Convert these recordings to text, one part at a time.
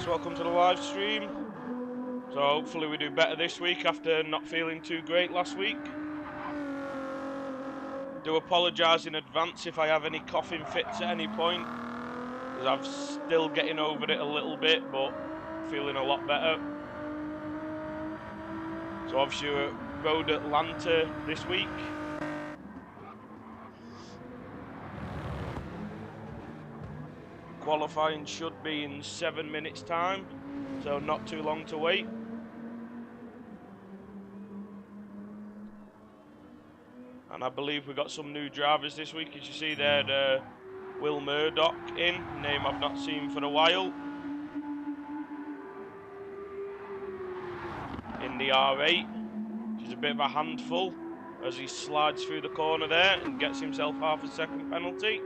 Welcome to the live stream. So hopefully we do better this week after not feeling too great last week. Do apologise in advance if I have any coughing fits at any point, because I'm still getting over it a little bit, but feeling a lot better. So obviously we're at Road Atlanta this week. Qualifying should be in 7 minutes time, so not too long to wait. And I believe we got some new drivers this week. As you see there, Will Murdoch in, name I've not seen for a while, in the R8, which is a bit of a handful as he slides through the corner there and gets himself half a second penalty.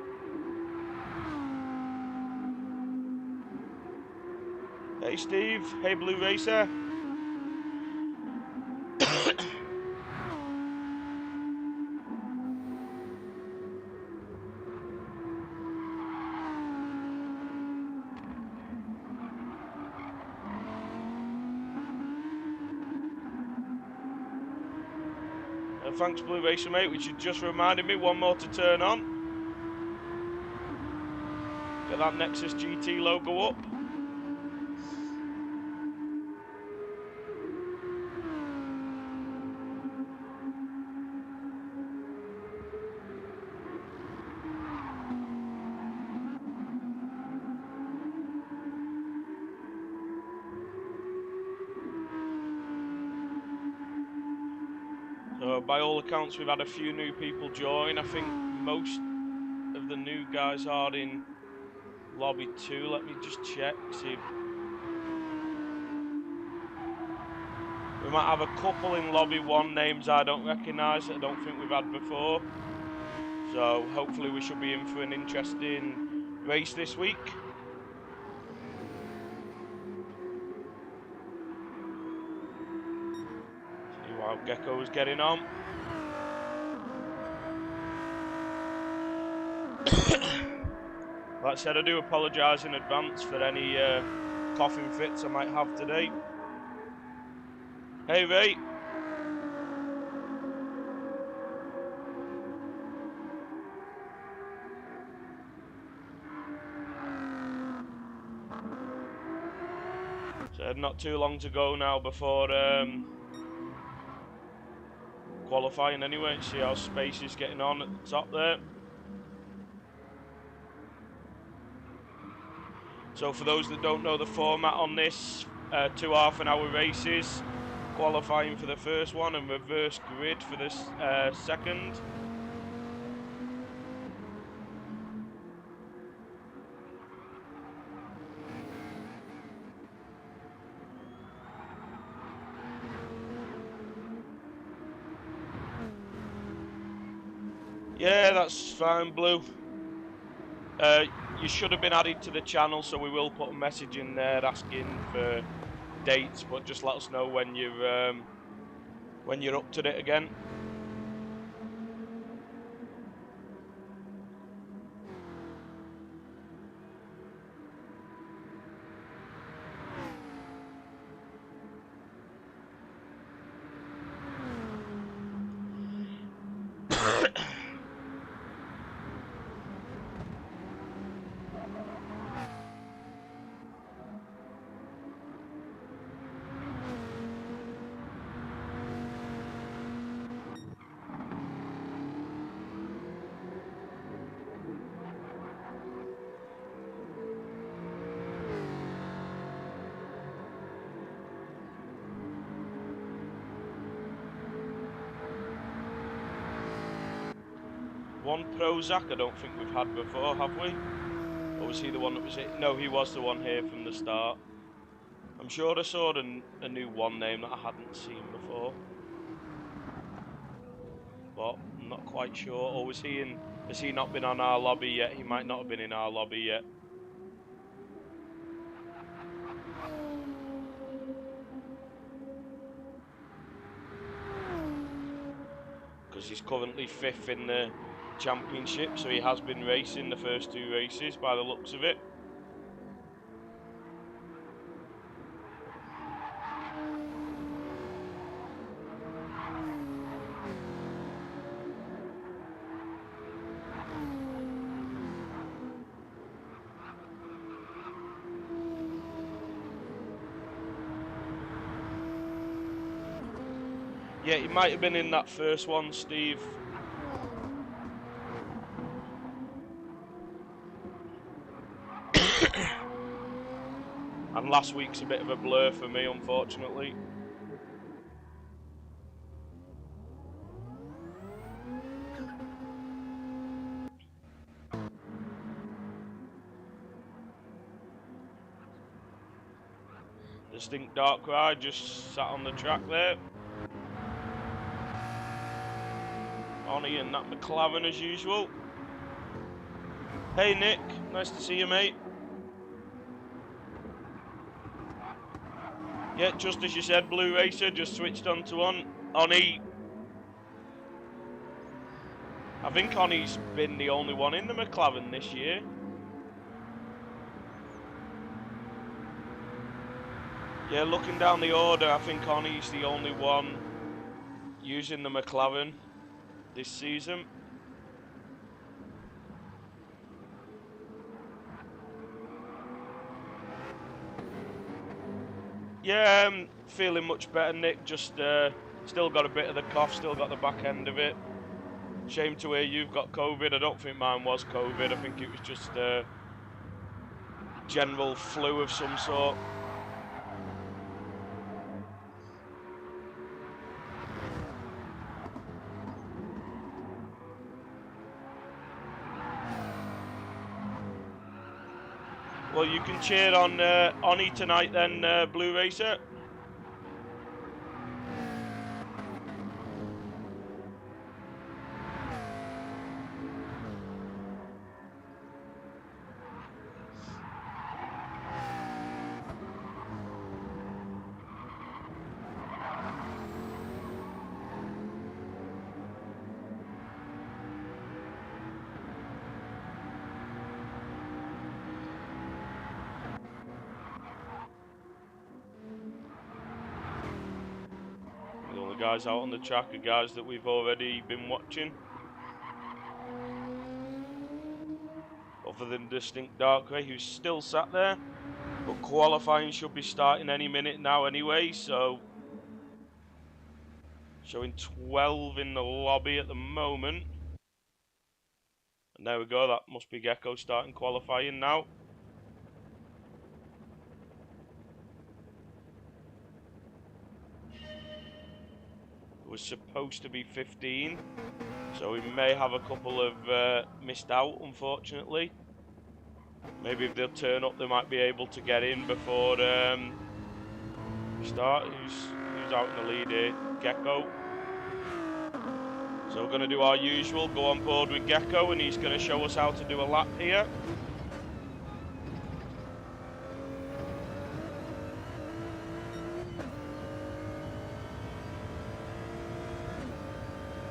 Hey Steve, hey Blue Racer. Thanks Blue Racer mate, which you just reminded me, one more to turn on. Get that Nexus GT logo up. by all accounts, we've had a few new people join. I think most of the new guys are in lobby 2. Let me just check, see if we might have a couple in lobby 1, names I don't recognise that I don't think we've had before. So hopefully we should be in for an interesting race this week. See how Gecko's getting on. Like I said, I do apologise in advance for any coughing fits I might have today. Hey Ray. So not too long to go now before qualifying anyway. See how Space is getting on at the top there. So for those that don't know the format on this, 2 half-an-hour races, qualifying for the first one and reverse grid for the second. Yeah, that's fine, Blue. You should have been added to the channel, so we will put a message in there asking for dates, but just let us know when you're up to it again. One Prozac I don't think we've had before, have we? Or was he the one that was it? No, he was the one here from the start. I'm sure I saw a new one name that I hadn't seen before, but I'm not quite sure. Or was he in? Has he not been on our lobby yet? He might not have been in our lobby yet. Because he's currently 5th in the championship, so he has been racing the first 2 races by the looks of it. Yeah, he might have been in that first one, Steve. And last week's a bit of a blur for me, unfortunately. Distinct Dark Ride just sat on the track there. Onnie and that McLaren as usual. Hey Nick, nice to see you, mate. Yeah, just as you said, Blue Racer just switched on to Onnie. I think Onnie's been the only one in the McLaren this year. Yeah, looking down the order, I think Onnie's the only one using the McLaren this season. Yeah, I'm feeling much better, Nick. Just still got a bit of the cough, still got the back end of it. Shame to hear you've got COVID. I don't think mine was COVID. I think it was just general flu of some sort. Well, you can cheer on Oni tonight then, Blue Racer. All the guys out on the track are guys that we've already been watching. Other than Distinct Dark Ray, who's still sat there. But qualifying should be starting any minute now anyway, so... Showing 12 in the lobby at the moment. And there we go, that must be Gecko starting qualifying now. It was supposed to be 15, so we may have a couple of missed out, unfortunately. Maybe if they'll turn up, they might be able to get in before we start. Who's out in the lead here? Gecko. So we're going to do our usual, go on board with Gecko, and he's going to show us how to do a lap here.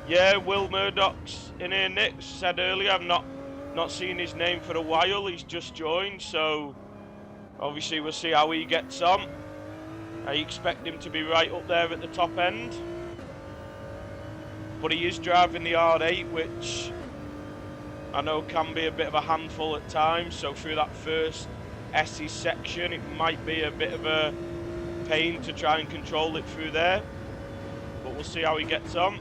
Yeah, Will Murdoch's in here, Nick said earlier. I've not seen his name for a while. He's just joined, so obviously we'll see how he gets on. I expect him to be right up there at the top end. But he is driving the R8, which I know can be a bit of a handful at times. So through that first SE section, it might be a bit of a pain to try and control it through there. But we'll see how he gets on.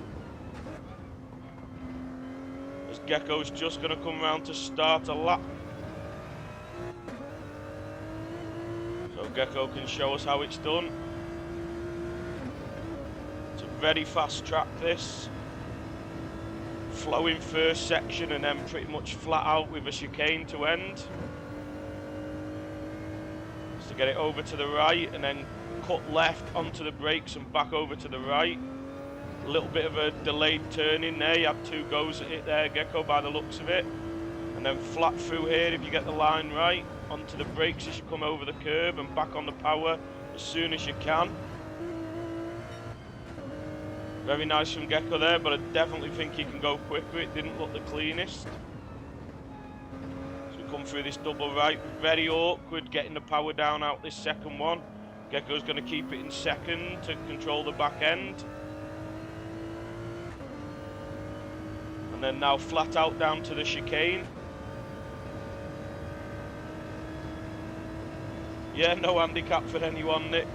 As Gecko's just going to come around to start a lap. So Gecko can show us how it's done. It's a very fast track, this. Flowing first section and then pretty much flat out with a chicane to end. Just to get it over to the right and then cut left onto the brakes and back over to the right. A little bit of a delayed turn in there. You had 2 goes at it there, Gecko, by the looks of it. And then flat through here if you get the line right. Onto the brakes as you come over the curb and back on the power as soon as you can. Very nice from Gecko there, but I definitely think he can go quicker. It didn't look the cleanest. So we come through this double right. Very awkward getting the power down out this second one. Gecko's going to keep it in second to control the back end. And then now flat out down to the chicane. Yeah, no handicap for anyone, Nick.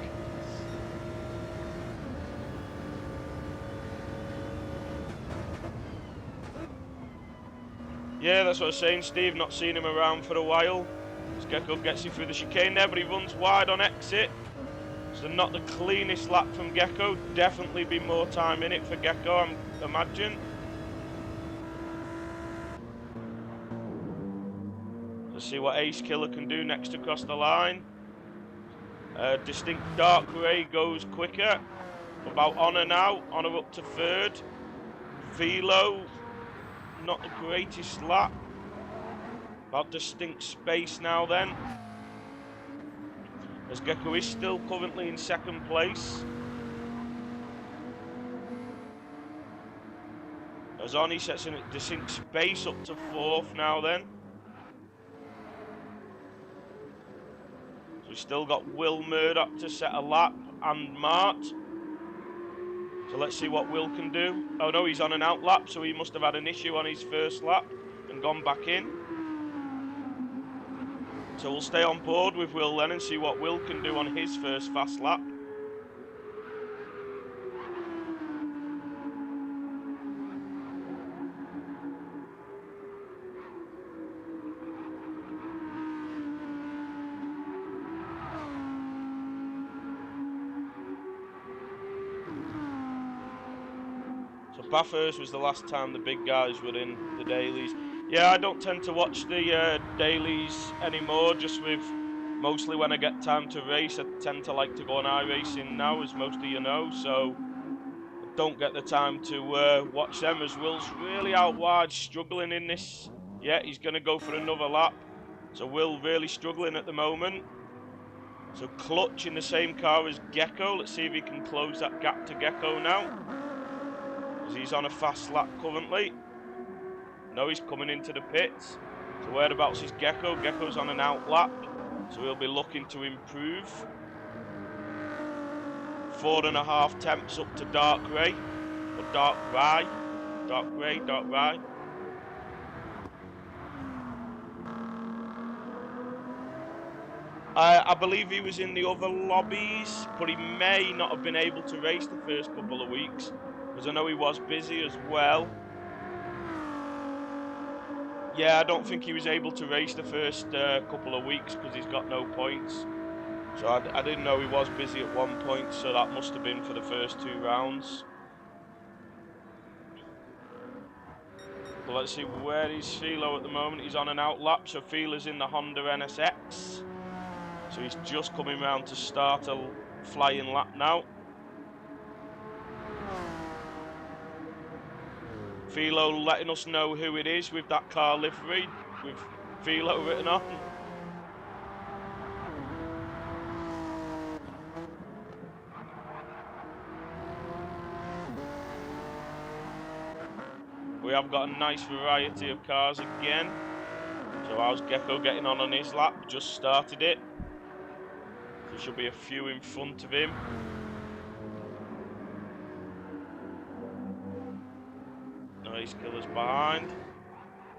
Yeah, that's what I was saying, Steve. Not seen him around for a while. As Gecko gets him through the chicane there, but he runs wide on exit. So not the cleanest lap from Gecko. Definitely be more time in it for Gecko, I imagine. Let's see what Ace Killer can do next across the line. Distinct Dark Ray goes quicker. About Honor now. Honor up to third. Velo, not the greatest lap. About Distinct Space now then. As Gecko is still currently in second place. As Oni sets in Distinct Space up to fourth now then. We've still got Will Murdoch to set a lap and Mart. So let's see what Will can do. Oh no, he's on an out lap, so he must have had an issue on his first lap and gone back in. So we'll stay on board with Will then and see what Will can do on his first fast lap. Bathurst was the last time the big guys were in the dailies. Yeah, I don't tend to watch the dailies anymore, just with mostly when I get time to race. I tend to like to go on iRacing now, as most of you know, so I don't get the time to watch them, as Will's really out wide, struggling in this. Yeah, he's going to go for another lap. So Will really struggling at the moment. So Clutch in the same car as Gecko. Let's see if he can close that gap to Gecko now, because he's on a fast lap currently. No, he's coming into the pits. So whereabouts is Gecko? Gecko's on an out lap, so he'll be looking to improve. 4.5 temps up to dark grey, or dark rye, dark grey, dark rye. I believe he was in the other lobbies, but he may not have been able to race the first couple of weeks, because I know he was busy as well. Yeah, I don't think he was able to race the first couple of weeks because he's got no points. So I didn't know he was busy at one point, so that must have been for the first 2 rounds. So let's see, where is Philo at the moment? He's on an out lap, so Philo's in the Honda NSX. So he's just coming round to start a flying lap now. Philo letting us know who it is with that car livery, with Philo written on. We have got a nice variety of cars again. So how's Gecko getting on his lap? Just started it. There should be a few in front of him. Nice killers behind.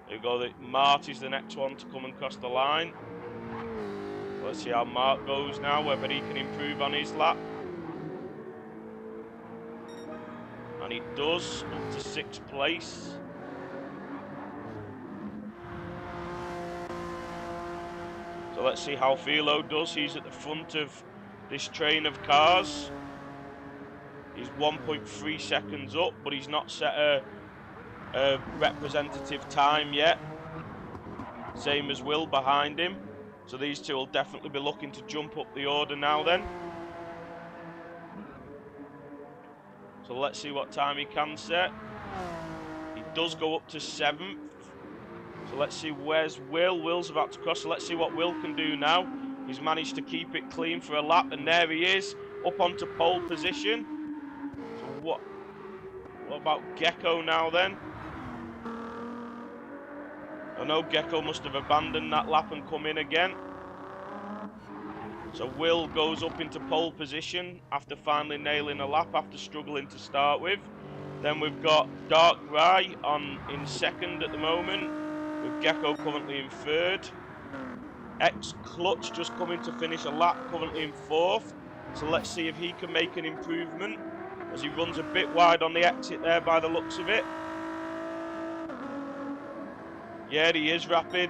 There we go. Marty's the next one to come and cross the line. Let's see how Mark goes now, whether he can improve on his lap. And he does, up to 6th place. So let's see how Philo does. He's at the front of this train of cars. He's 1.3 seconds up, but he's not set a representative time yet. Same as Will behind him. So these two will definitely be looking to jump up the order now then. So let's see what time he can set. He does go up to 7th. So let's see, where's Will? Will's about to cross, so let's see what Will can do now. He's managed to keep it clean for a lap, and there he is, up onto pole position. So what about Gecko now then? I know Gecko must have abandoned that lap and come in again. So Will goes up into pole position after finally nailing a lap after struggling to start with. Then we've got Dark Rye in 2nd at the moment, with Gecko currently in 3rd. Clutch just coming to finish a lap, currently in 4th. So let's see if he can make an improvement, as he runs a bit wide on the exit there by the looks of it. Yeah, he is rapid.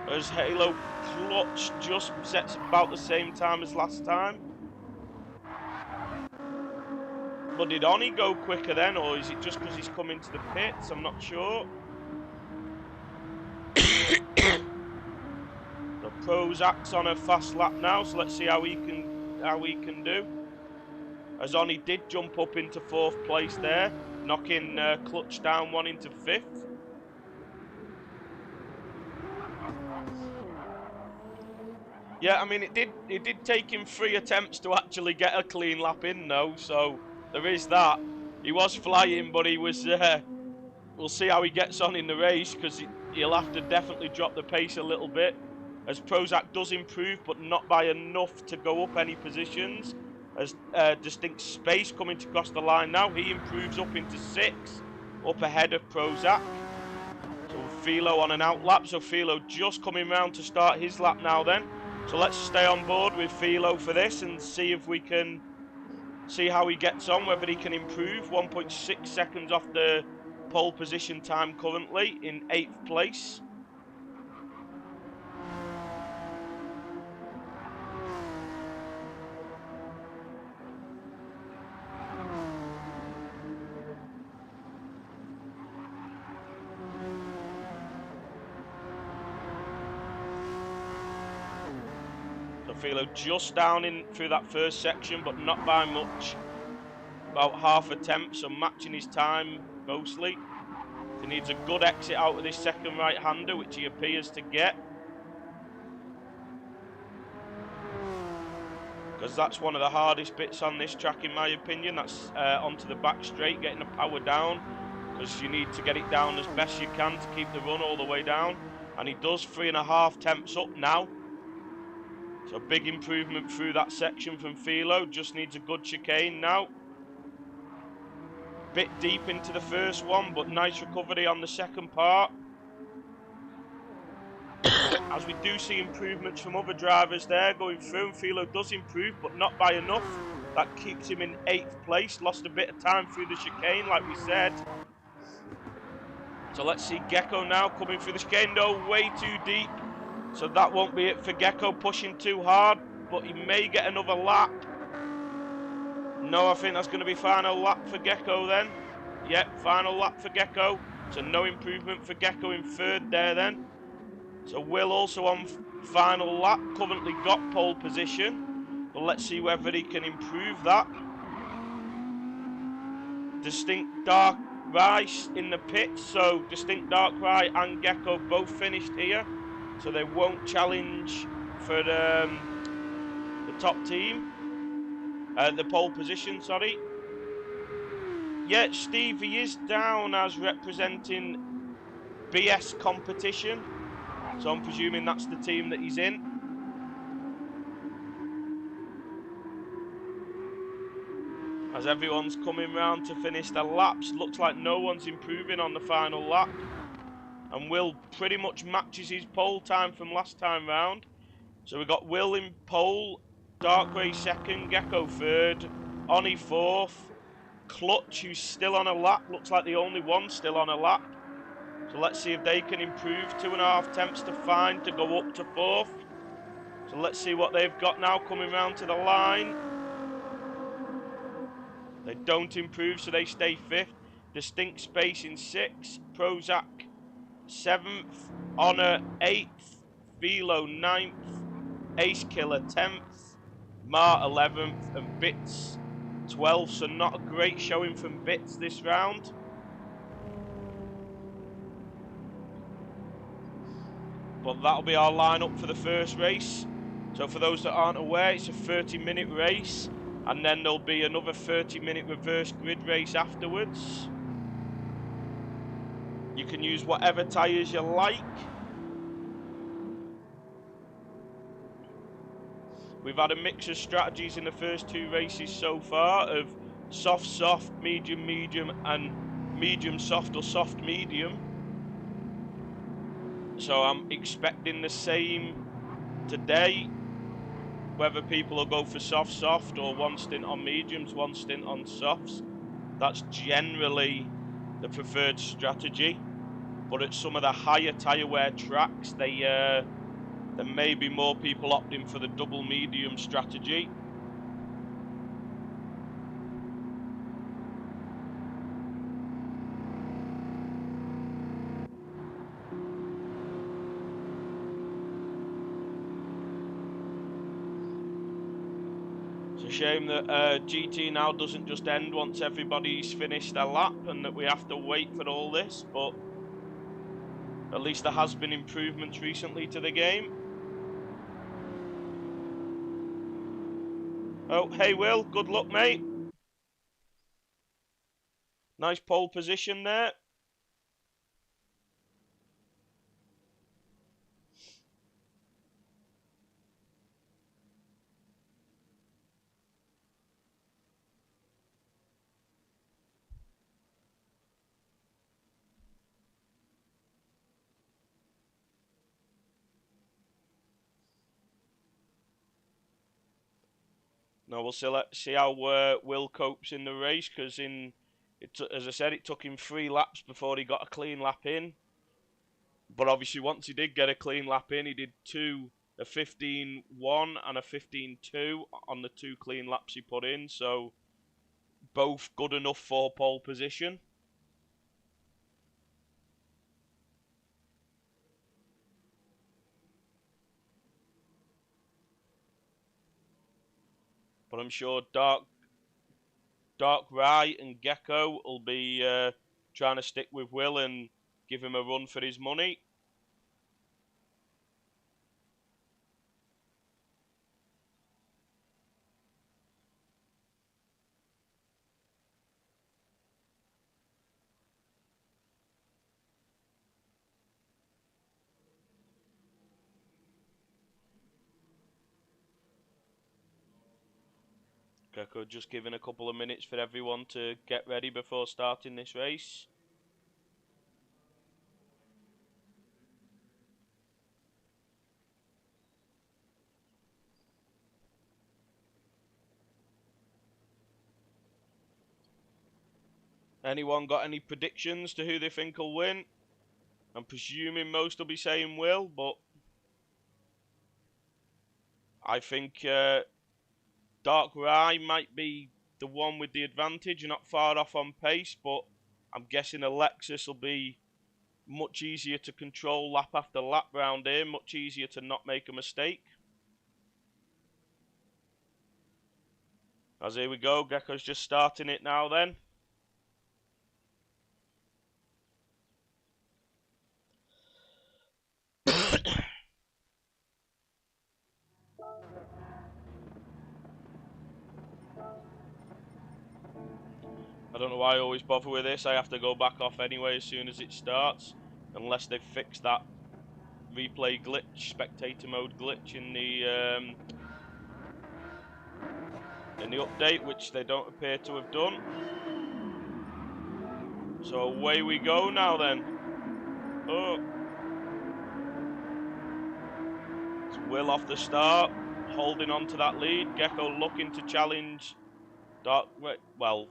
As Halo Clutch just sets about the same time as last time. But did Oni go quicker then, or is it just because he's come into the pits? I'm not sure. The Prozac's on a fast lap now, so let's see how he can do. As Oni did jump up into 4th place there, knocking Clutch down one into 5th. Yeah, I mean, it did take him 3 attempts to actually get a clean lap in, though, so there is that. He was flying, but he was... we'll see how he gets on in the race, because he'll have to definitely drop the pace a little bit, as Prozac does improve, but not by enough to go up any positions. As Distinct Space coming to cross the line now, he improves up into 6th, up ahead of Prozac. So Philo on an out lap, so Philo just coming round to start his lap now then. So let's stay on board with Philo for this and see if we can see how he gets on, whether he can improve. 1.6 seconds off the pole position time currently, in 8th place. So Philo just down in through that first section, but not by much. About half a tenth, so matching his time mostly. He needs a good exit out of this second right-hander, which he appears to get. Because that's one of the hardest bits on this track, in my opinion. That's onto the back straight, getting the power down. Because you need to get it down as best you can to keep the run all the way down. And he does 3.5 tenths up now. So big improvement through that section from Philo. Just needs a good chicane now. Bit deep into the first one, but nice recovery on the second part. As we do see improvements from other drivers there going through, and Philo does improve, but not by enough. That keeps him in 8th place. Lost a bit of time through the chicane, like we said. So let's see Gecko now coming through the chicane. No, way too deep. So that won't be it for Gecko, pushing too hard, but he may get another lap. No, I think that's going to be final lap for Gecko then. Yep, final lap for Gecko. So no improvement for Gecko in 3rd there then. So Will also on final lap, currently got pole position. But let's see whether he can improve that. Distinct Dark Rice in the pits. So Distinct Dark Rice and Gecko both finished here. So they won't challenge for the top team. The pole position, sorry. Yeah, Steve, he is down as representing BS competition. So I'm presuming that's the team that he's in. As everyone's coming round to finish their laps, looks like no one's improving on the final lap. And Will pretty much matches his pole time from last time round. So we've got Will in pole, Dark Grey 2nd, Gecko 3rd, Oni 4th, Clutch, who's still on a lap, looks like the only one still on a lap. So let's see if they can improve 2.5 tenths to find to go up to 4th. So let's see what they've got now coming round to the line. They don't improve, so they stay 5th. Distinct Space in 6th. Prozac 7th. Honor 8th. Philo 9th. Ace Killer 10th. Mar 11th. And Bits 12th. So not a great showing from Bits this round. But that'll be our lineup for the first race. So for those that aren't aware, it's a 30-minute race. And then there'll be another 30-minute reverse grid race afterwards. You can use whatever tyres you like. We've had a mix of strategies in the first 2 races so far of soft, soft, medium, medium, and medium, soft or soft, medium. So I'm expecting the same today. Whether people will go for soft, soft, or one stint on mediums, one stint on softs. That's generally the preferred strategy. But at some of the higher tyre wear tracks, there may be more people opting for the double medium strategy. It's a shame that GT now doesn't just end once everybody's finished their lap and that we have to wait for all this, but at least there has been improvements recently to the game. Oh, hey Will, good luck mate. Nice pole position there. Now we'll see how Will copes in the race, because as I said, it took him 3 laps before he got a clean lap in. But obviously, once he did get a clean lap in, he did a 15.1 and a 15.2 on the 2 clean laps he put in. So both good enough for pole position. But I'm sure Dark Rye and Gecko will be trying to stick with Will and give him a run for his money. Gecko just giving a couple of minutes for everyone to get ready before starting this race. Anyone got any predictions to who they think will win? I'm presuming most will be saying Will, but I think Dark Rye might be the one with the advantage, not far off on pace, but I'm guessing Alexis will be much easier to control lap after lap round here, much easier to not make a mistake. As here we go, Gecko's just starting it now then. I don't know why I always bother with this. I have to go back off anyway as soon as it starts, unless they've fixed that replay glitch, spectator mode glitch in the update, which they don't appear to have done. So away we go now then. Oh, it's Will off the start, holding on to that lead. Gecko looking to challenge Dark. Well,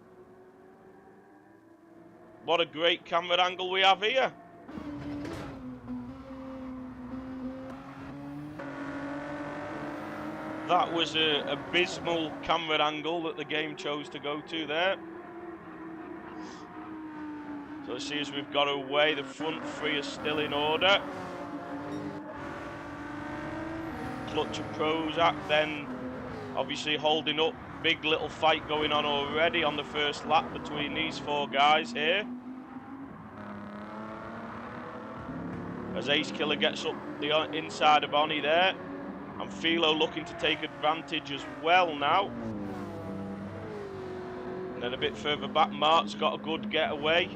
what a great camera angle we have here. That was an abysmal camera angle that the game chose to go to there. So let's see as we've got away, the front three are still in order. Clutch and Prozac then obviously holding up. Big little fight going on already on the first lap between these four guys here. As Ace Killer gets up the inside of Oni there. And Philo looking to take advantage as well now. And then a bit further back, Mart's got a good getaway.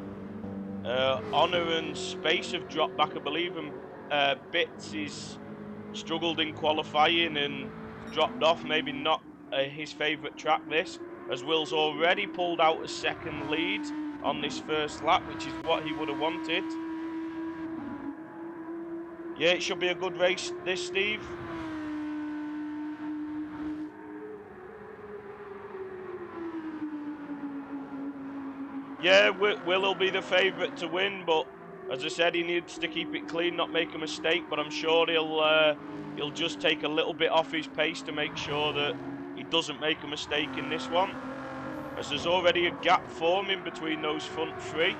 Honor and Space have dropped back, I believe, and Bits is struggled in qualifying and dropped off. Maybe not his favourite track, this, as Will's already pulled out a second lead on this first lap, which is what he would have wanted. Yeah, it should be a good race, this, Steve. Yeah, Will will be the favourite to win, but as I said, he needs to keep it clean, not make a mistake. But I'm sure he'll just take a little bit off his pace to make sure that he doesn't make a mistake in this one, as there's already a gap forming between those front three.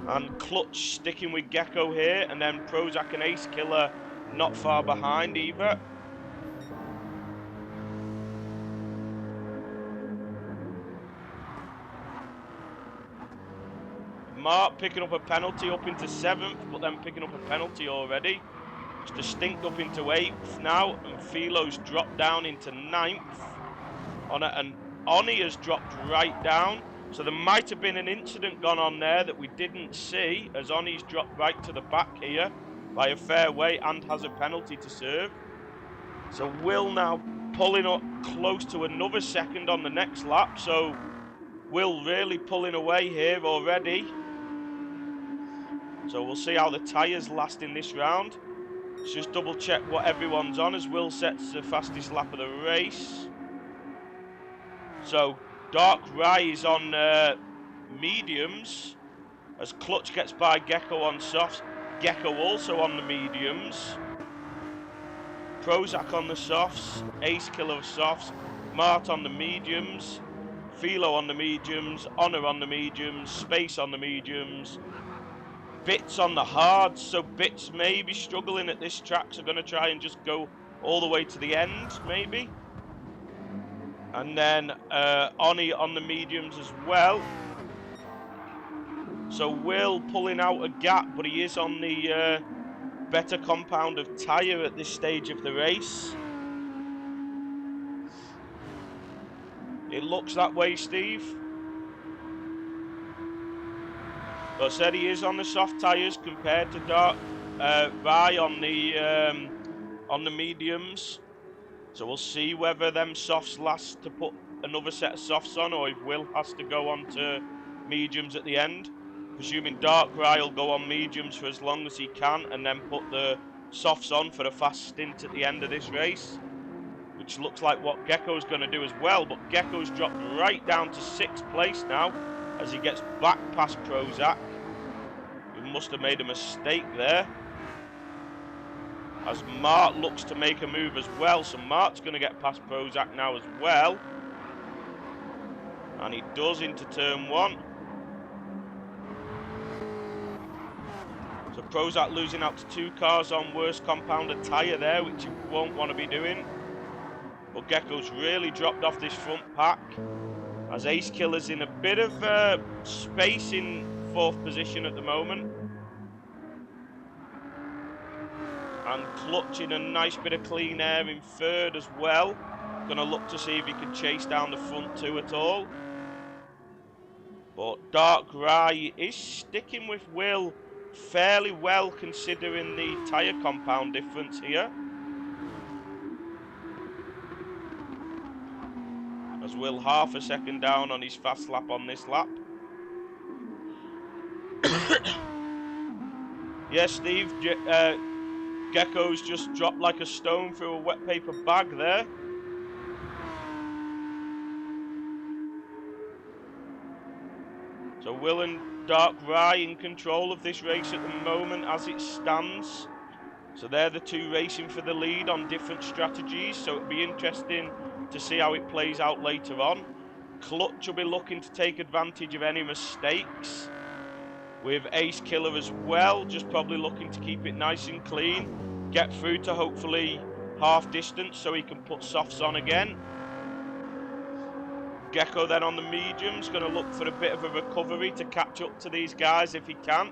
And Clutch sticking with Gecko here, and then Prozac and Ace Killer not far behind either. Mart picking up a penalty up into 7th, but then picking up a penalty already. It's distinct up into 8th now, and Philo's dropped down into 9th. And Oni has dropped right down. So there might have been an incident gone on there that we didn't see, as Oni's dropped right to the back here by a fair way and has a penalty to serve. So Will now pulling up close to another second on the next lap. So Will really pulling away here already. So we'll see how the tyres last in this round. Let's just double check what everyone's on as Will sets the fastest lap of the race. So Dark Rye is on mediums as Clutch gets by Gecko on softs. Gecko also on the mediums. Prozac on the softs. Ace Killer softs. Mart on the mediums. Philo on the mediums. Honor on the mediums. Space on the mediums. Bits on the hards, so Bits may be struggling at this track, so going to try and just go all the way to the end, maybe. And then Oni on the mediums as well. So Will pulling out a gap, but he is on the better compound of tyre at this stage of the race. It looks that way, Steve. But I said he is on the soft tyres compared to Dark Rye on the mediums. So we'll see whether them softs last to put another set of softs on, or if Will has to go on to mediums at the end. Presuming Dark Rye will go on mediums for as long as he can and then put the softs on for a fast stint at the end of this race, which looks like what Gecko's going to do as well. But Gecko's dropped right down to 6th place now as he gets back past Prozac. He must have made a mistake there, as Mart looks to make a move as well. So Mart's going to get past Prozac now as well. And he does into turn 1. So Prozac losing out to 2 cars on worst compounded tyre there, which you won't want to be doing. But Gecko's really dropped off this front pack, as Ace Killer's in a bit of space in 4th position at the moment. And Clutch in a nice bit of clean air in 3rd as well. Going to look to see if he can chase down the front 2 at all. But Dark Rye is sticking with Will fairly well, considering the tyre compound difference here. As Will half a second down on his fast lap on this lap. Yes, Steve, Gecko's just dropped like a stone through a wet paper bag there. So Will and Dark Rye in control of this race at the moment as it stands. So they're the 2 racing for the lead on different strategies. So it'll be interesting to see how it plays out later on. Clutch will be looking to take advantage of any mistakes, with Ace Killer as well, just probably looking to keep it nice and clean, get through to hopefully half distance so he can put softs on again. Gecko then on the mediums, going to look for a bit of a recovery to catch up to these guys if he can.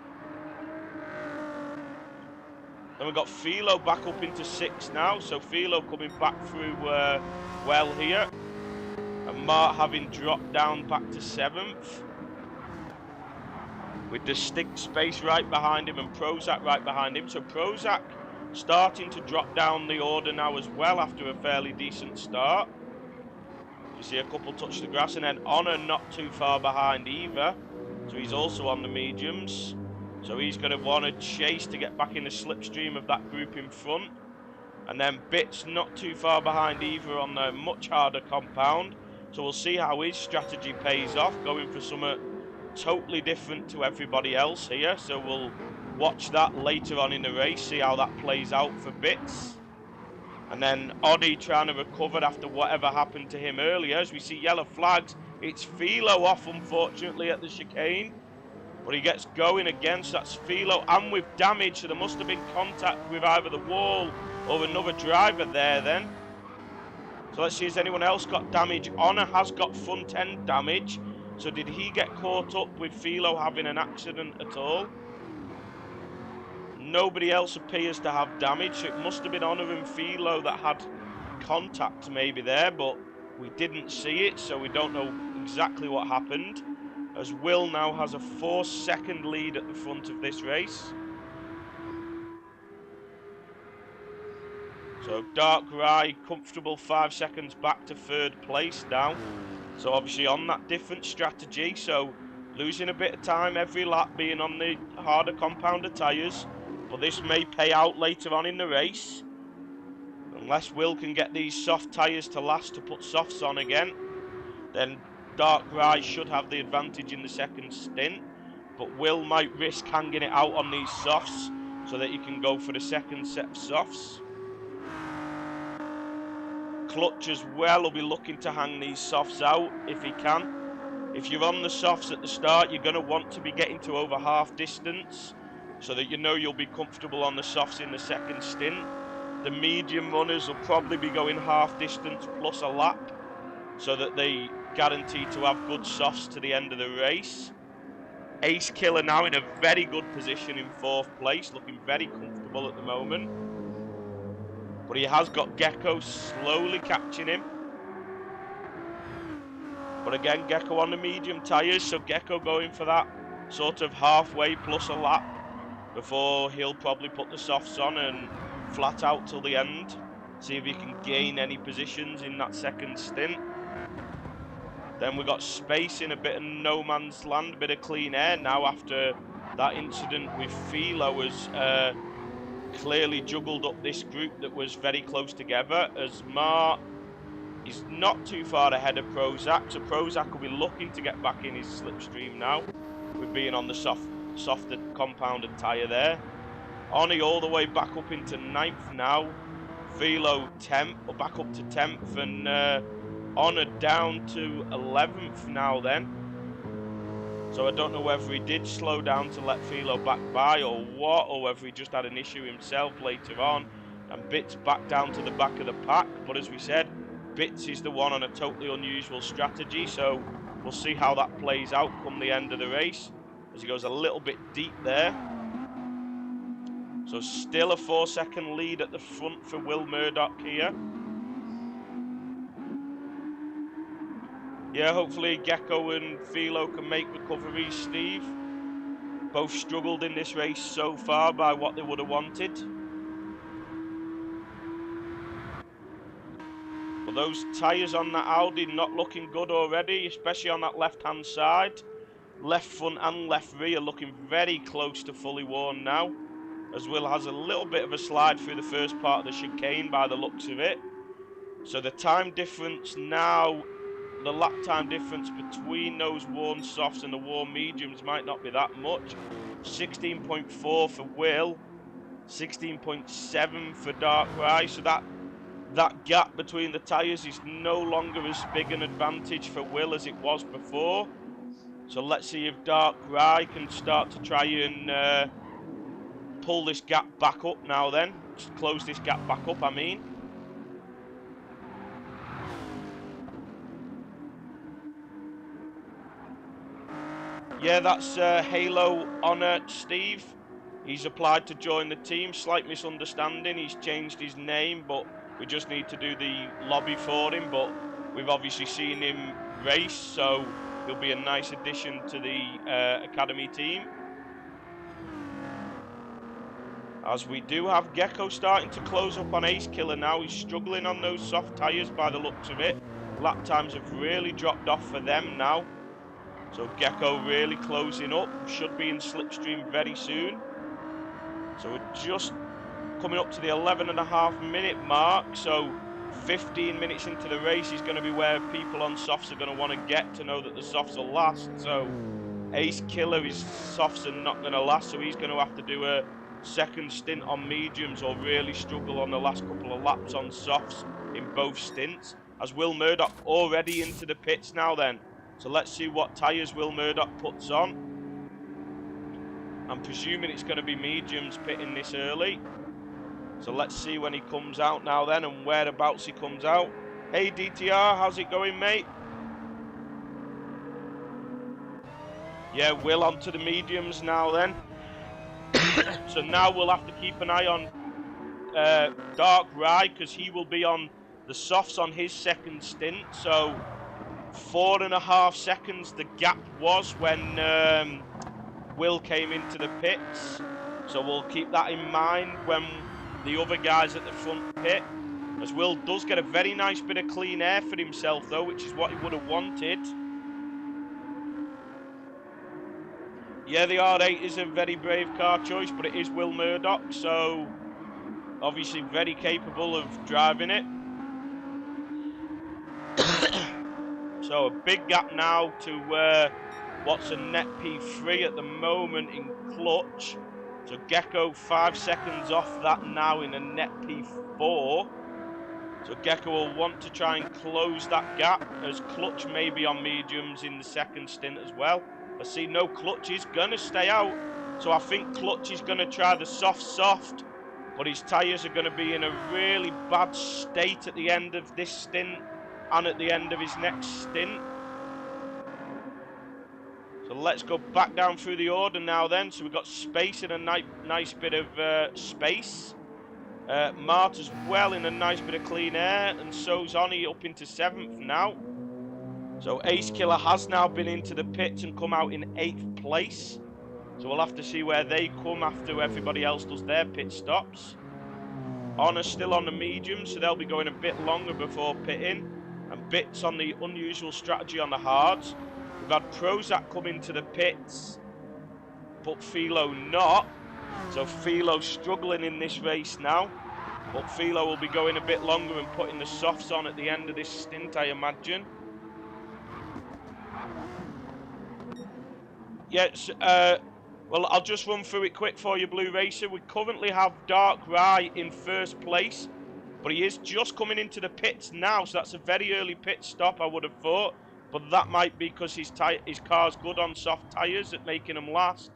Then we've got Philo back up into 6th now, so Philo coming back through well here. And Mart having dropped down back to 7th. With the stick space right behind him and Prozac right behind him. So Prozac starting to drop down the order now as well after a fairly decent start. You see a couple touch the grass, and then Honor not too far behind either. So he's also on the mediums. So he's going to want to chase to get back in the slipstream of that group in front. And then Bits not too far behind either on the much harder compound. So we'll see how his strategy pays off, going for something totally different to everybody else here. So we'll watch that later on in the race, see how that plays out for Bits. And then Oddie trying to recover after whatever happened to him earlier. As we see yellow flags, it's Philo off, unfortunately, at the chicane. But he gets going again, so that's Philo, and with damage, so there must have been contact with either the wall or another driver there then. So let's see, has anyone else got damage? Honor has got front end damage. So did he get caught up with Philo having an accident at all? Nobody else appears to have damage, so it must have been Honor and Philo that had contact maybe there, but we didn't see it, so we don't know exactly what happened. As Will now has a 4-second lead at the front of this race. So Dark Rye comfortable 5 seconds back to 3rd place now. So obviously on that different strategy, so losing a bit of time every lap being on the harder compounded tyres. But this may pay out later on in the race. Unless Will can get these soft tyres to last to put softs on again, then Dark Rye should have the advantage in the second stint. But Will might risk hanging it out on these softs so that he can go for the second set of softs. Clutch as well will be looking to hang these softs out if he can. If you're on the softs at the start, you're going to want to be getting to over half distance so that you know you'll be comfortable on the softs in the second stint. The medium runners will probably be going half distance plus a lap. so that they guarantee to have good softs to the end of the race. Ace Killer now in a very good position in 4th place, looking very comfortable at the moment. But he has got Gecko slowly catching him. But again, Gecko on the medium tyres, so Gecko going for that sort of halfway plus a lap before he'll probably put the softs on and flat out till the end. See if he can gain any positions in that second stint. Then we got space in a bit of no man's land, a bit of clean air now after that incident with Philo has clearly juggled up this group that was very close together, as Mark is not too far ahead of Prozac, so Prozac will be looking to get back in his slipstream now with being on the softer compounded tyre there. Oni all the way back up into 9th now. Philo 10th, or back up to 10th, and Honor down to 11th now then. So I don't know whether he did slow down to let Philo back by or what, or whether he just had an issue himself later on. And Bits back down to the back of the pack. But as we said, Bits is the one on a totally unusual strategy. So we'll see how that plays out come the end of the race, as he goes a little bit deep there. So still a 4-second lead at the front for Will Murdoch here. Yeah, hopefully Gecko and Philo can make recoveries, Steve. Both struggled in this race so far by what they would have wanted. But those tyres on that Audi not looking good already, especially on that left-hand side. Left front and left rear looking very close to fully worn now, as Will has a little bit of a slide through the first part of the chicane by the looks of it. So the time difference now, the lap time difference between those worn softs and the worn mediums might not be that much. 16.4 for Will, 16.7 for Dark Rye. So that gap between the tyres is no longer as big an advantage for Will as it was before. So let's see if Dark Rye can start to try and pull this gap back up now then. Just close this gap back up, I mean. Yeah, that's Halo Honor Steve. He's applied to join the team. Slight misunderstanding. He's changed his name, but we just need to do the lobby for him. But we've obviously seen him race, so he'll be a nice addition to the academy team. As we do have Gecko starting to close up on Ace Killer now. He's struggling on those soft tyres by the looks of it. Lap times have really dropped off for them now. So Gecko really closing up, should be in slipstream very soon. So we're just coming up to the 11.5 minute mark. So 15 minutes into the race is going to be where people on softs are going to want to get to know that the softs will last. So Ace Killer, his softs are not going to last, so he's going to have to do a second stint on mediums or really struggle on the last couple of laps on softs in both stints. As Will Murdoch already into the pits now then. So let's see what tyres Will Murdoch puts on. I'm presuming it's going to be mediums pitting this early. So let's see when he comes out now then and whereabouts he comes out. Hey DTR, how's it going, mate? Yeah, Will onto the mediums now then. So now we'll have to keep an eye on Dark Rye, because he will be on the softs on his second stint. So 4.5 seconds the gap was when Will came into the pits. So we'll keep that in mind when the other guys at the front pit. As Will does get a very nice bit of clean air for himself though, which is what he would have wanted. Yeah, the R8 is a very brave car choice, but it is Will Murdoch, so obviously very capable of driving it. So a big gap now to what's a net P3 at the moment in clutch. So Gecko 5 seconds off that now in a net P4. So Gecko will want to try and close that gap, as clutch may be on mediums in the second stint as well. I see no clutch is going to stay out. So I think clutch is going to try the soft, but his tyres are going to be in a really bad state at the end of this stint. and at the end of his next stint. So let's go back down through the order now then. So we've got Space in a nice bit of space. Mart as well in a nice bit of clean air, and so's Oni up into 7th now. So Ace Killer has now been into the pits and come out in 8th place. So we'll have to see where they come after everybody else does their pit stops. Honor's still on the medium, so they'll be going a bit longer before pitting. And Bits on the unusual strategy on the hards. We've had Prozac come into the pits, but Philo not. So Philo's struggling in this race now. But Philo will be going a bit longer and putting the softs on at the end of this stint, I imagine. Yes, well, I'll just run through it quick for you, Blue Racer. We currently have Dark Rye in 1st place, but he is just coming into the pits now, so that's a very early pit stop, I would have thought. But that might be because his car's good on soft tyres at making him last,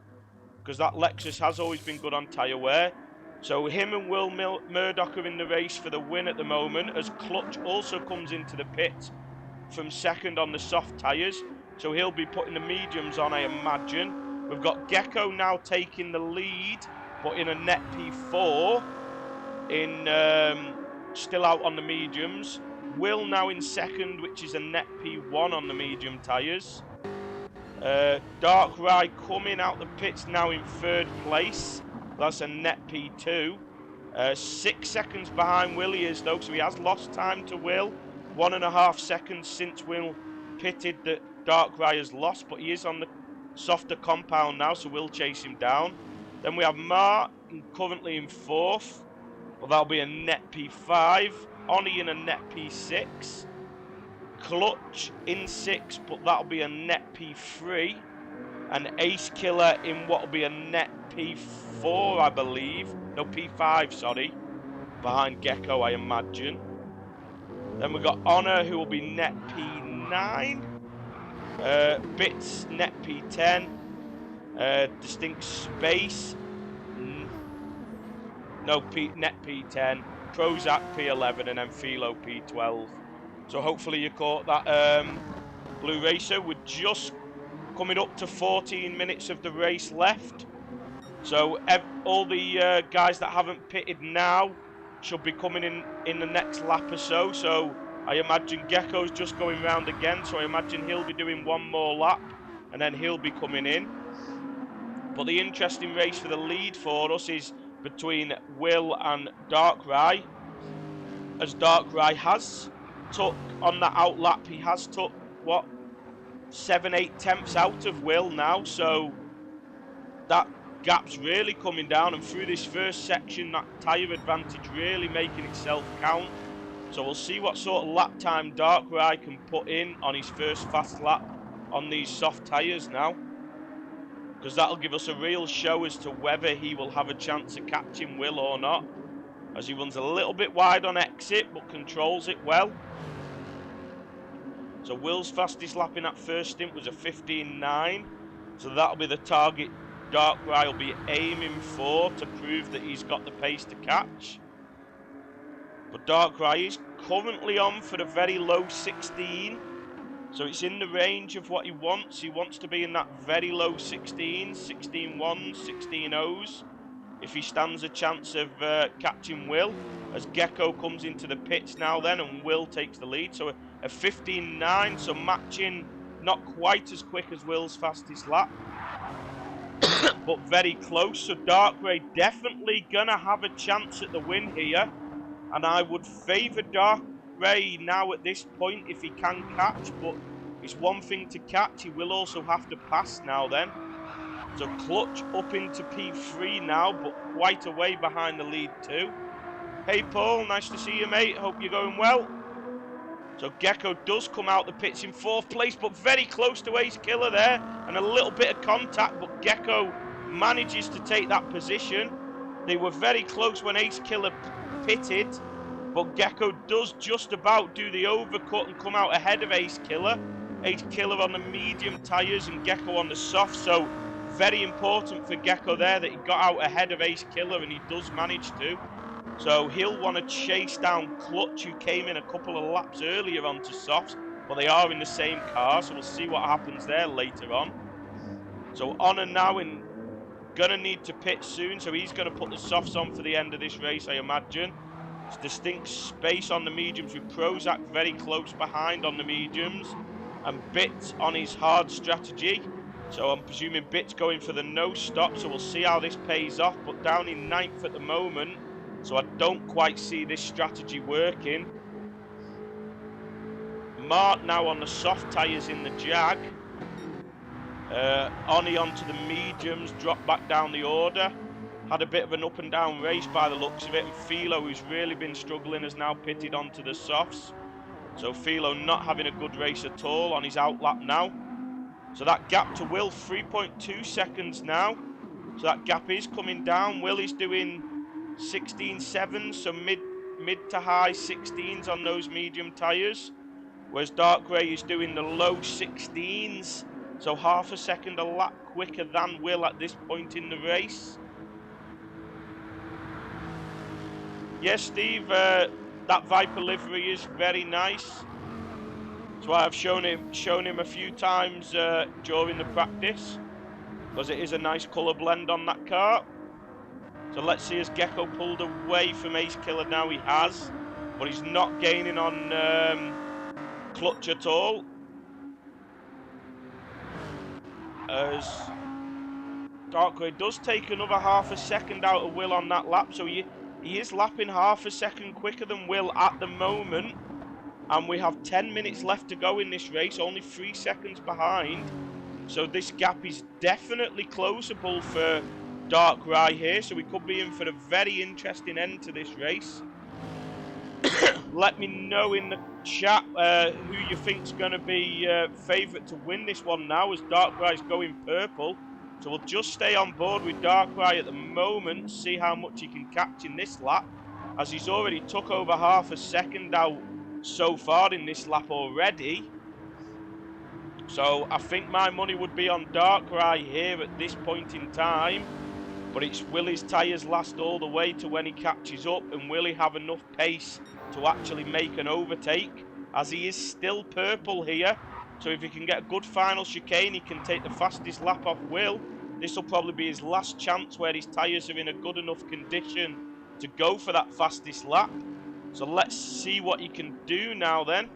because that Lexus has always been good on tyre wear. So him and Will Murdoch are in the race for the win at the moment, as Clutch also comes into the pits from 2nd on the soft tyres. So he'll be putting the mediums on, I imagine. We've got Gecko now taking the lead, but in a net P4, still out on the mediums. Will now in 2nd, which is a net P1 on the medium tyres. Dark Rye coming out the pits now in 3rd place. That's a net P2. 6 seconds behind Will he is though, so he has lost time to Will. 1.5 seconds since Will pitted that Dark Rye has lost, but he is on the softer compound now, so we'll chase him down. Then we have Martin currently in 4th, but that'll be a net P5. Oni in a net P6. Clutch in 6th, but that'll be a net P3. And Ace Killer in what will be a net P4, I believe. No, P5, sorry. Behind Gecko, I imagine. Then we've got Honor, who will be net P9. Bits, net P10. Distinct Space. No, net P10. Prozac P11, and then Philo P12. So hopefully you caught that, Blue Racer. We're just coming up to 14 minutes of the race left. So all the guys that haven't pitted now should be coming in the next lap or so. So I imagine Gecko's just going round again, so I imagine he'll be doing one more lap and then he'll be coming in. But the interesting race for the lead for us is between Will and Dark Rye, as Dark Rye has took on that out lap, he has took what, 7-8 tenths out of Will now, so that gap's really coming down, and through this first section that tyre advantage really making itself count. So we'll see what sort of lap time Dark Rye can put in on his first fast lap on these soft tyres now, because that'll give us a real show as to whether he will have a chance of catching Will or not, as he runs a little bit wide on exit but controls it well. So Will's fastest lap in that first stint was a 15.9, so that'll be the target Dark Rye will be aiming for to prove that he's got the pace to catch. But Dark Rye is currently on for the very low 16, so it's in the range of what he wants. He wants to be in that very low 16s, 16.1s, 16.0s, if he stands a chance of catching Will, as Gecko comes into the pits now then, and Will takes the lead. So a 15.9, so matching, not quite as quick as Will's fastest lap, but very close. So Dark Rye definitely gonna have a chance at the win here, and I would favour Dark Rye now at this point if he can catch, but it's one thing to catch, he will also have to pass now then. So Clutch up into P3 now, but quite a way behind the lead too. Hey Paul, nice to see you mate, hope you're going well. So Gecko does come out the pits in 4th place, but very close to Ace Killer there, and a little bit of contact, but Gecko manages to take that position. They were very close when Ace Killer pitted, but Gecko does just about do the overcut and come out ahead of Ace Killer. Ace Killer on the medium tyres and Gecko on the soft, so very important for Gecko there that he got out ahead of Ace Killer, and he does manage to. So he'll want to chase down Clutch, who came in a couple of laps earlier onto softs, but they are in the same car, so we'll see what happens there later on. So Honor now gonna need to pit soon, so he's gonna put the softs on for the end of this race, I imagine. It's distinct space on the mediums with Prozac very close behind on the mediums, and Bit on his hard strategy. So I'm presuming Bit's going for the no stop, so we'll see how this pays off, but down in 9th at the moment, so I don't quite see this strategy working. Mart now on the soft tyres in the Jag. Oni onto the mediums, dropped back down the order. Had a bit of an up and down race by the looks of it, and Philo, who's really been struggling, has now pitted onto the softs. So Philo not having a good race at all on his outlap now. So that gap to Will, 3.2 seconds now. So that gap is coming down. Will is doing 16.7, so mid to high 16s on those medium tyres. Whereas Dark Grey is doing the low 16s. So half a second a lap quicker than Will at this point in the race. Yes, Steve, that Viper livery is very nice. So I've shown him a few times during the practice, because it is a nice colour blend on that car. So let's see, as Gecko pulled away from Ace Killer now, he has, but he's not gaining on Clutch at all. As Dark Grey does take another half a second out of Will on that lap, so he is lapping half a second quicker than Will at the moment. And we have 10 minutes left to go in this race, only 3 seconds behind. So this gap is definitely closable for Dark Rye here, so we could be in for a very interesting end to this race. Let me know in the chat who you think's going to be favourite to win this one now, as Dark Rye's going purple. So we'll just stay on board with Dark Rye at the moment, see how much he can catch in this lap, as he's already took over half a second out so far in this lap already. So I think my money would be on Dark Rye here at this point in time, but it's will his tyres last all the way to when he catches up, and will he have enough pace to actually make an overtake, as he is still purple here. So if he can get a good final chicane, he can take the fastest lap off Will. This will probably be his last chance where his tyres are in a good enough condition to go for that fastest lap. So let's see what he can do now then.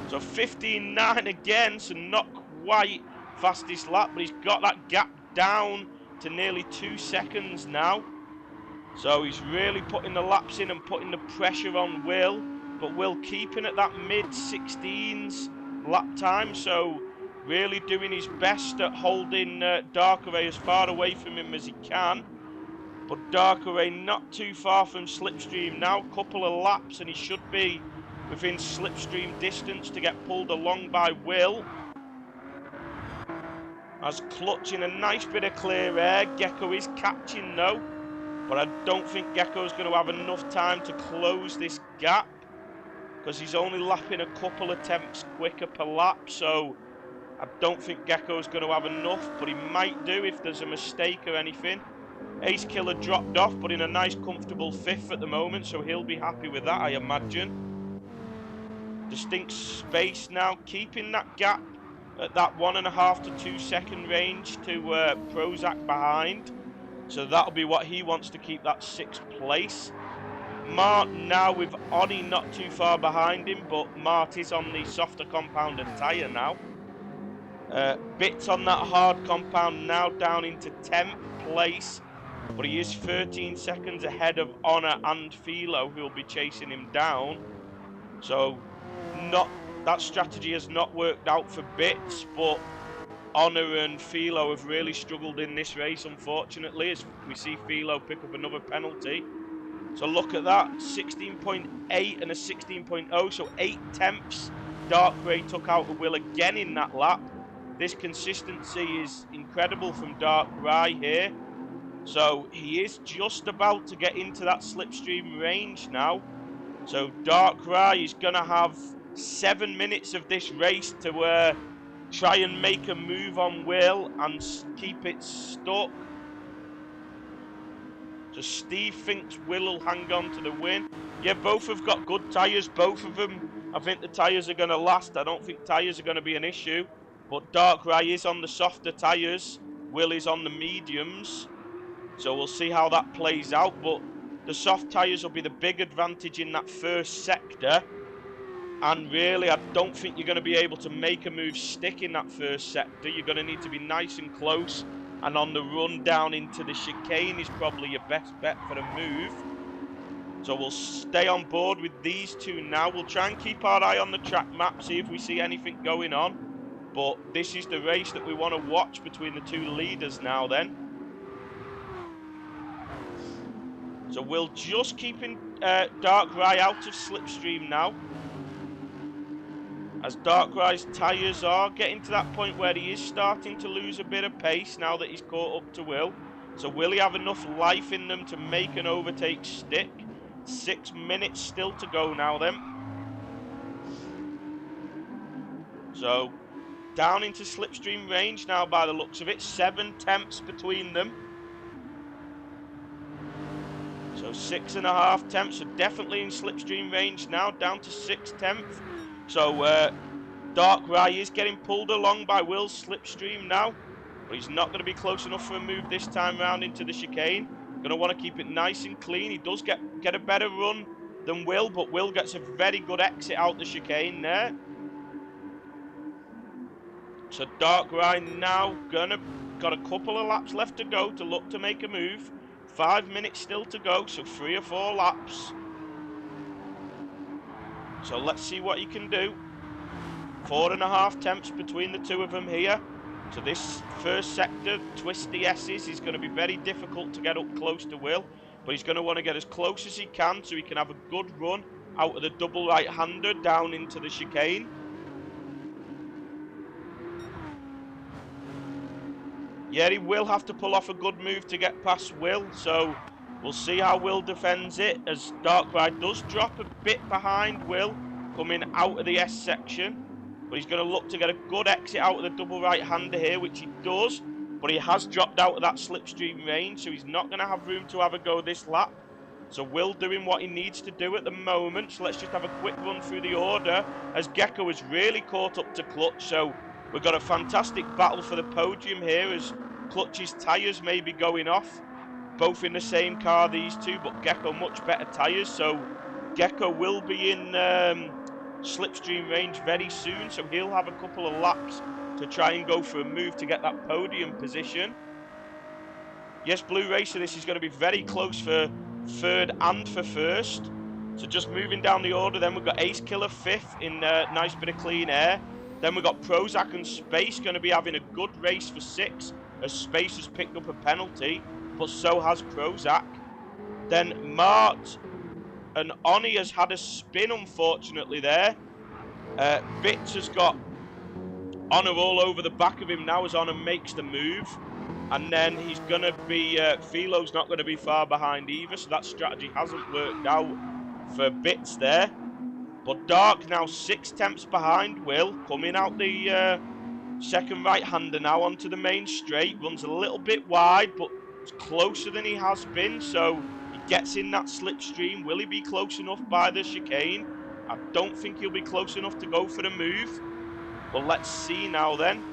So 15.9 again, so not quite fastest lap, but he's got that gap down to nearly 2 seconds now. So he's really putting the laps in and putting the pressure on Will, but Will keeping at that mid-16s lap time, so really doing his best at holding Darkaway as far away from him as he can. But Darkaway not too far from slipstream now, couple of laps and he should be within slipstream distance to get pulled along by Will. As Clutch in a nice bit of clear air, Gecko is catching though, but I don't think Gecko's going to have enough time to close this gap, because he's only lapping a couple attempts quicker per lap, so I don't think Gecko's going to have enough, but he might do if there's a mistake or anything. Ace Killer dropped off, but in a nice comfortable 5th at the moment, so he'll be happy with that, I imagine. Distinct space now, keeping that gap at that 1.5 to 2 second range to Prozac behind. So that'll be what he wants to keep, that 6th place. Mart now with Oni not too far behind him, but Mart is on the softer compound and tyre now. Bits on that hard compound now down into 10th place, but he is 13 seconds ahead of Honor and Philo, who will be chasing him down. So that strategy has not worked out for Bits, but Honor and Philo have really struggled in this race, unfortunately, as we see Philo pick up another penalty. So look at that, 16.8 and a 16.0, so 8 tenths Dark Grey took out of Will again in that lap. This consistency is incredible from Dark Rye here. So he is just about to get into that slipstream range now. So Dark Rye is going to have 7 minutes of this race to try and make a move on Will and keep it stuck. So Steve thinks Will will hang on to the win. Yeah, both have got good tyres. Both of them, I think the tyres are going to last. I don't think tyres are going to be an issue. But Darkrai is on the softer tyres. Will is on the mediums. So we'll see how that plays out. But the soft tyres will be the big advantage in that first sector. And really, I don't think you're going to be able to make a move stick in that first sector. You're going to need to be nice and close. And on the run down into the chicane is probably your best bet for the move. So we'll stay on board with these two now. We'll try and keep our eye on the track map, see if we see anything going on. But this is the race that we want to watch between the two leaders now then. So we'll just keeping Darkrai out of slipstream now. As Darkrai's tyres are getting to that point where he is starting to lose a bit of pace now that he's caught up to Will. So will he have enough life in them to make an overtake stick? 6 minutes still to go now then. So down into slipstream range now by the looks of it. 7 temps between them. So 6.5 temps, so definitely in slipstream range now, down to 6 temps. So Darkrai is getting pulled along by Will's slipstream now, but he's not going to be close enough for a move this time round into the chicane. Going to want to keep it nice and clean. He does get a better run than Will, but Will gets a very good exit out the chicane there. So Darkrai now got a couple of laps left to go to look to make a move. 5 minutes still to go, so 3 or 4 laps. So let's see what he can do. 4.5 temps between the two of them here. So this first sector, twisty S's, is going to be very difficult to get up close to Will. But he's going to want to get as close as he can so he can have a good run out of the double right-hander down into the chicane. Yeah, he will have to pull off a good move to get past Will, so we'll see how Will defends it as Darkrai does drop a bit behind Will coming out of the S section. But he's going to look to get a good exit out of the double right-hander here, which he does. But he has dropped out of that slipstream range, so he's not going to have room to have a go this lap. So Will doing what he needs to do at the moment. So let's just have a quick run through the order as Gecko has really caught up to Clutch. So we've got a fantastic battle for the podium here as Clutch's tyres may be going off. Both in the same car, these two, but Gecko much better tyres. So Gecko will be in slipstream range very soon. So he'll have a couple of laps to try and go for a move to get that podium position. Yes, Blue Racer, this is going to be very close for third and for first. So just moving down the order, then we've got Ace Killer 5th in nice bit of clean air. Then we've got Prozac and Space going to be having a good race for 6th, as Space has picked up a penalty, but so has Prozac. Then Mart and Oni has had a spin, unfortunately, there. Bits has got Honor all over the back of him now as Honor makes the move. And then he's going to be, Philo's not going to be far behind either, so that strategy hasn't worked out for Bits there. But Dark now 6 temps behind Will, coming out the second right-hander now onto the main straight. Runs a little bit wide, but it's closer than he has been, so he gets in that slipstream. Will he be close enough by the chicane? I don't think he'll be close enough to go for the move. But let's see now then.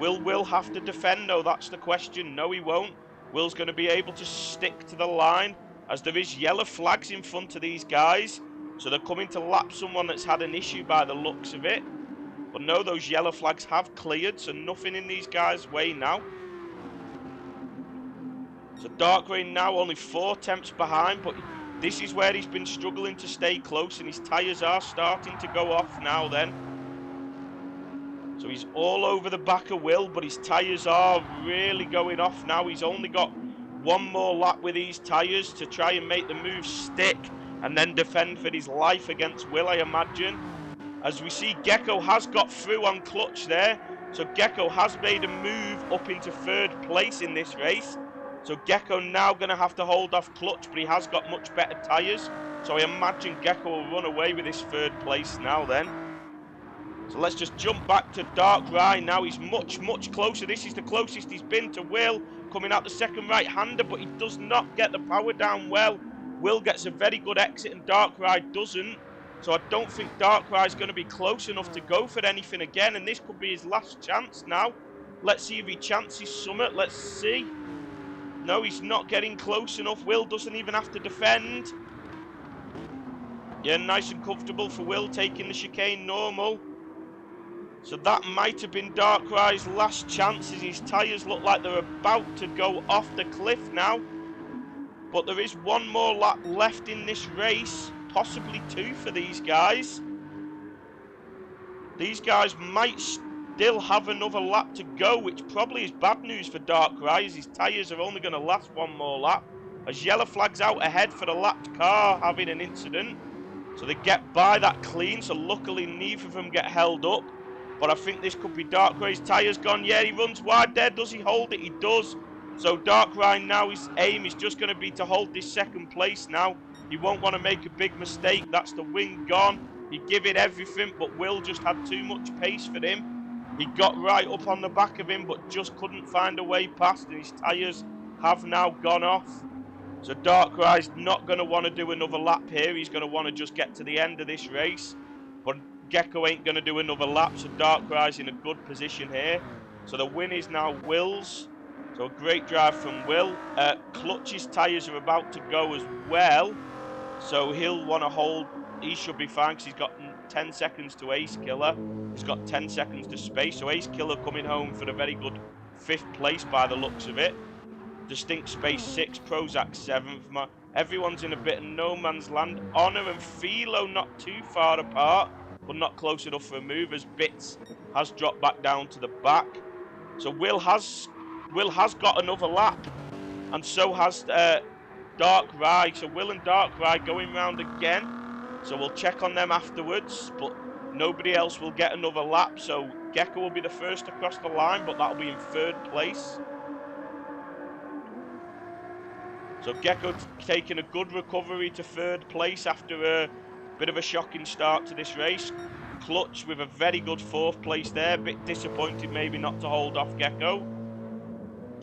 Will have to defend though, that's the question. No, he won't. Will's going to be able to stick to the line as there is yellow flags in front of these guys. So they're coming to lap someone that's had an issue by the looks of it. But no, those yellow flags have cleared, so nothing in these guys' way now. So Darkrai now only 4 temps behind, but this is where he's been struggling to stay close and his tyres are starting to go off now then. So he's all over the back of Will, but his tyres are really going off now. He's only got 1 more lap with these tyres to try and make the move stick and then defend for his life against Will, I imagine. As we see, Gecko has got through on Clutch there. So Gecko has made a move up into 3rd place in this race. So Gecko now going to have to hold off Clutch, but he has got much better tyres. So I imagine Gecko will run away with this 3rd place now then. So let's just jump back to Dark Rye now. He's much, much closer. This is the closest he's been to Will. Coming out the second right-hander, but he does not get the power down well. Will gets a very good exit and Dark Rye doesn't. So I don't think Dark Rye is going to be close enough to go for anything again. And this could be his last chance now. Let's see if he chances Summit. Let's see. No, he's not getting close enough. Will doesn't even have to defend. Yeah, nice and comfortable for Will, taking the chicane normal. So that might have been Dark Rye's last chance, as his tyres look like they're about to go off the cliff now. But there is one more lap left in this race, possibly two for these guys. These guys might still have another lap to go, which probably is bad news for Dark Rye, as his tyres are only going to last one more lap. As yellow flag's out ahead for the lapped car having an incident. So they get by that clean, so luckily neither of them get held up. But I think this could be Dark Rye's tyres gone. Yeah, he runs wide there. Does he hold it? He does. So Dark Rye now, his aim is just going to be to hold this second place now. He won't want to make a big mistake. That's the win gone. He give it everything, but Will just had too much pace for him. He got right up on the back of him, but just couldn't find a way past, and his tyres have now gone off. So Dark Rye's not going to want to do another lap here. He's going to want to just get to the end of this race. But Gecko ain't going to do another lap, so Dark Rye's in a good position here. So the win is now Will's. So a great drive from Will. Clutch's tyres are about to go as well. So he'll want to hold. He should be fine because he's got 10 seconds to Ace Killer. He's got 10 seconds to Space. So Ace Killer coming home for a very good 5th place by the looks of it. Distinct Space 6, Prozac 7th. Everyone's in a bit of no man's land. Honor and Philo not too far apart, but not close enough for a move, as Bits has dropped back down to the back. So Will has got another lap, and so has Dark Rye. So Will and Dark Rye going round again. So we'll check on them afterwards, but nobody else will get another lap. So Gecko will be the first across the line, but that'll be in 3rd place. So Gecko taking a good recovery to 3rd place after a bit of a shocking start to this race. Clutch with a very good 4th place there. Bit disappointed maybe not to hold off Gecko.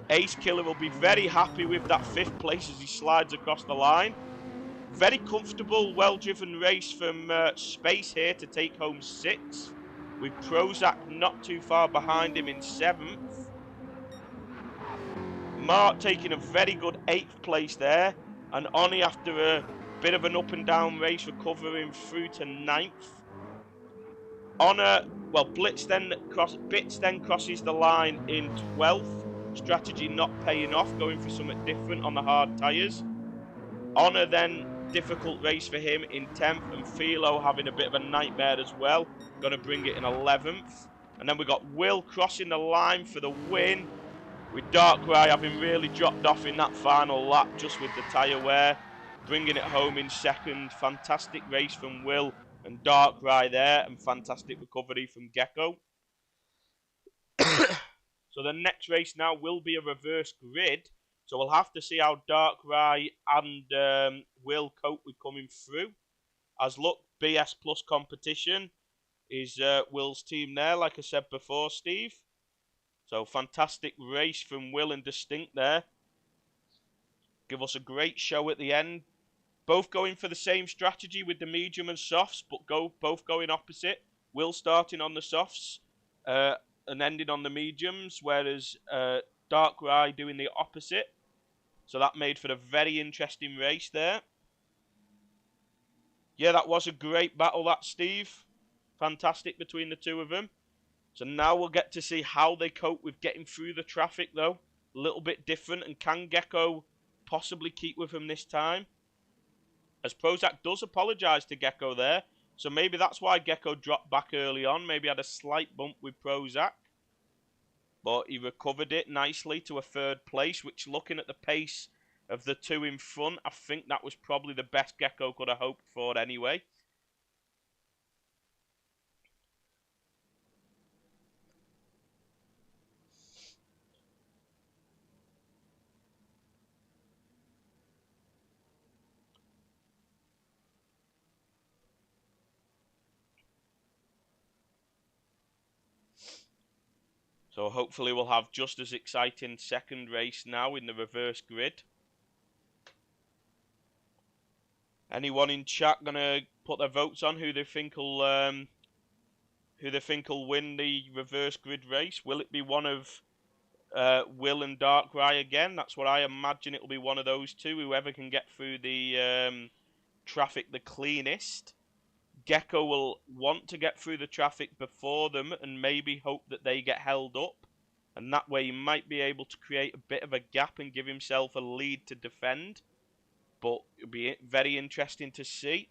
Ace Killer will be very happy with that 5th place as he slides across the line. Very comfortable, well-driven race from Space here to take home 6th. With Prozac not too far behind him in 7th. Mark taking a very good 8th place there, and Oni after a bit of an up and down race recovering through to 9th. Honor, well, Bits then crosses the line in 12th. Strategy not paying off, going for something different on the hard tyres. Honor then, difficult race for him in 10th, and Philo having a bit of a nightmare as well, going to bring it in 11th. And then we got Will crossing the line for the win, with Dark Rye having really dropped off in that final lap just with the tyre wear, bringing it home in 2nd. Fantastic race from Will and Dark Rye there, and fantastic recovery from Gecko. So the next race now will be a reverse grid, so we'll have to see how Dark Rye and Will cope with coming through. As look, BS Plus competition is Will's team there, like I said before, Steve. So fantastic race from Will and Distinct there. Give us a great show at the end. Both going for the same strategy with the medium and softs, but both going opposite. Will starting on the softs and ending on the mediums, whereas Dark Rye doing the opposite. So that made for a very interesting race there. Yeah, that was a great battle, that, Steve. Fantastic between the two of them. So now we'll get to see how they cope with getting through the traffic, though. A little bit different. And can Gecko possibly keep with him this time? As Prozac does apologise to Gecko there. So maybe that's why Gecko dropped back early on. Maybe had a slight bump with Prozac. But he recovered it nicely to a 3rd place, which, looking at the pace of the two in front, I think that was probably the best Gecko could have hoped for anyway. So hopefully we'll have just as exciting second race now in the reverse grid. Anyone in chat gonna put their votes on who they think will win the reverse grid race? Will it be one of Will and Darkrai again? That's what I imagine. It'll be one of those two. Whoever can get through the traffic the cleanest. Gecko will want to get through the traffic before them and maybe hope that they get held up. And that way he might be able to create a bit of a gap and give himself a lead to defend. But it'll be very interesting to see.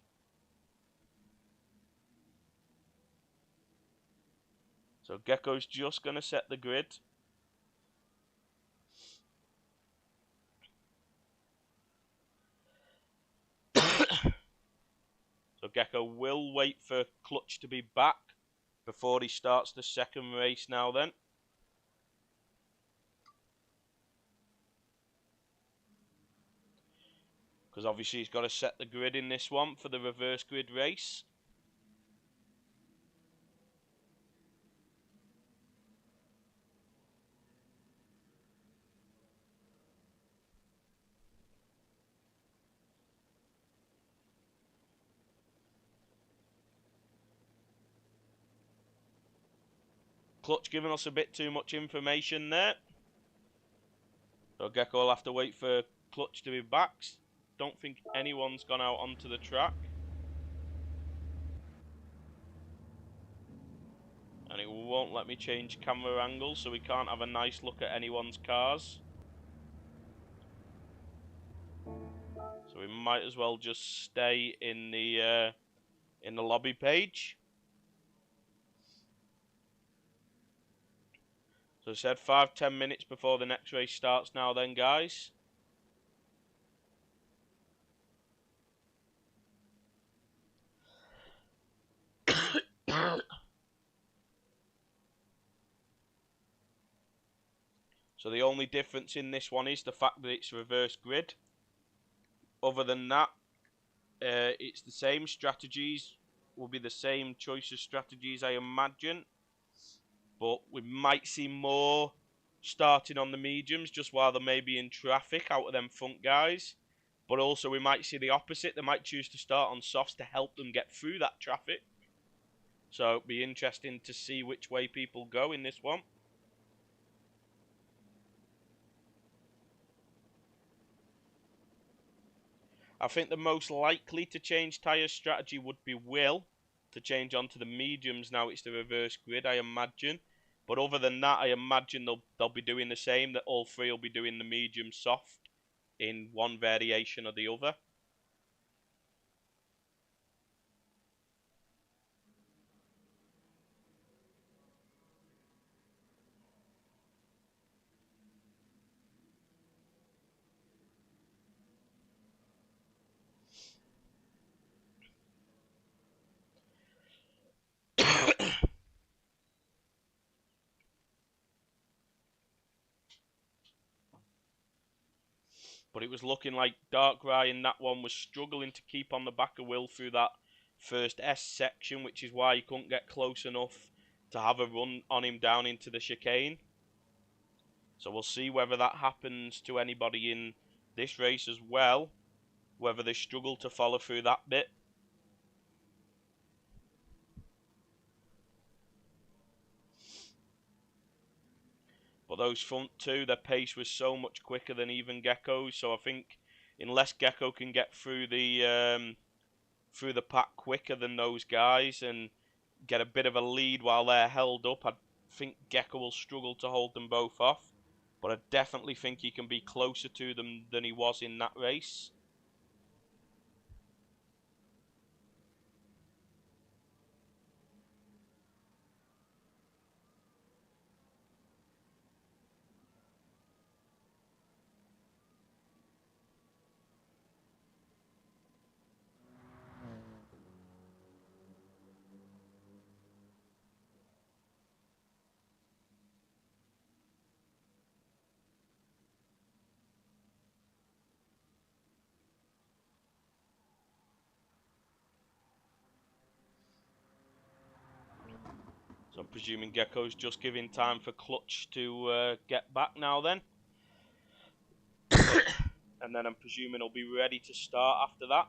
So Gecko's just going to set the grid. So Gecko will wait for Clutch to be back before he starts the second race now then. Because obviously he's got to set the grid in this one for the reverse grid race. Clutch giving us a bit too much information there. So Gecko will have to wait for Clutch to be back. Don't think anyone's gone out onto the track. And it won't let me change camera angles, so we can't have a nice look at anyone's cars. So we might as well just stay in the lobby page. So I said 5-10 minutes before the next race starts now then, guys. So the only difference in this one is the fact that it's reverse grid. Other than that, it's the same strategies. Will be the same choice of strategies, I imagine. But we might see more starting on the mediums just while they may be in traffic out of them front guys. But also we might see the opposite. They might choose to start on softs to help them get through that traffic. So it'll be interesting to see which way people go in this one. I think the most likely to change tyre strategy would be Will, to change onto the mediums now it's the reverse grid, I imagine. But other than that, I imagine they'll be doing the same, that all three will be doing the medium soft in one variation or the other. But it was looking like Darkrai in that one was struggling to keep on the back of Will through that first S section, which is why he couldn't get close enough to have a run on him down into the chicane. So we'll see whether that happens to anybody in this race as well, whether they struggle to follow through that bit. But those front two, their pace was so much quicker than even Gecko's. So I think unless Gecko can get through the pack quicker than those guys and get a bit of a lead while they're held up, I think Gecko will struggle to hold them both off. But I definitely think he can be closer to them than he was in that race. presuming Gecko's just giving time for Clutch to get back now then. And then I'm presuming he'll be ready to start after that.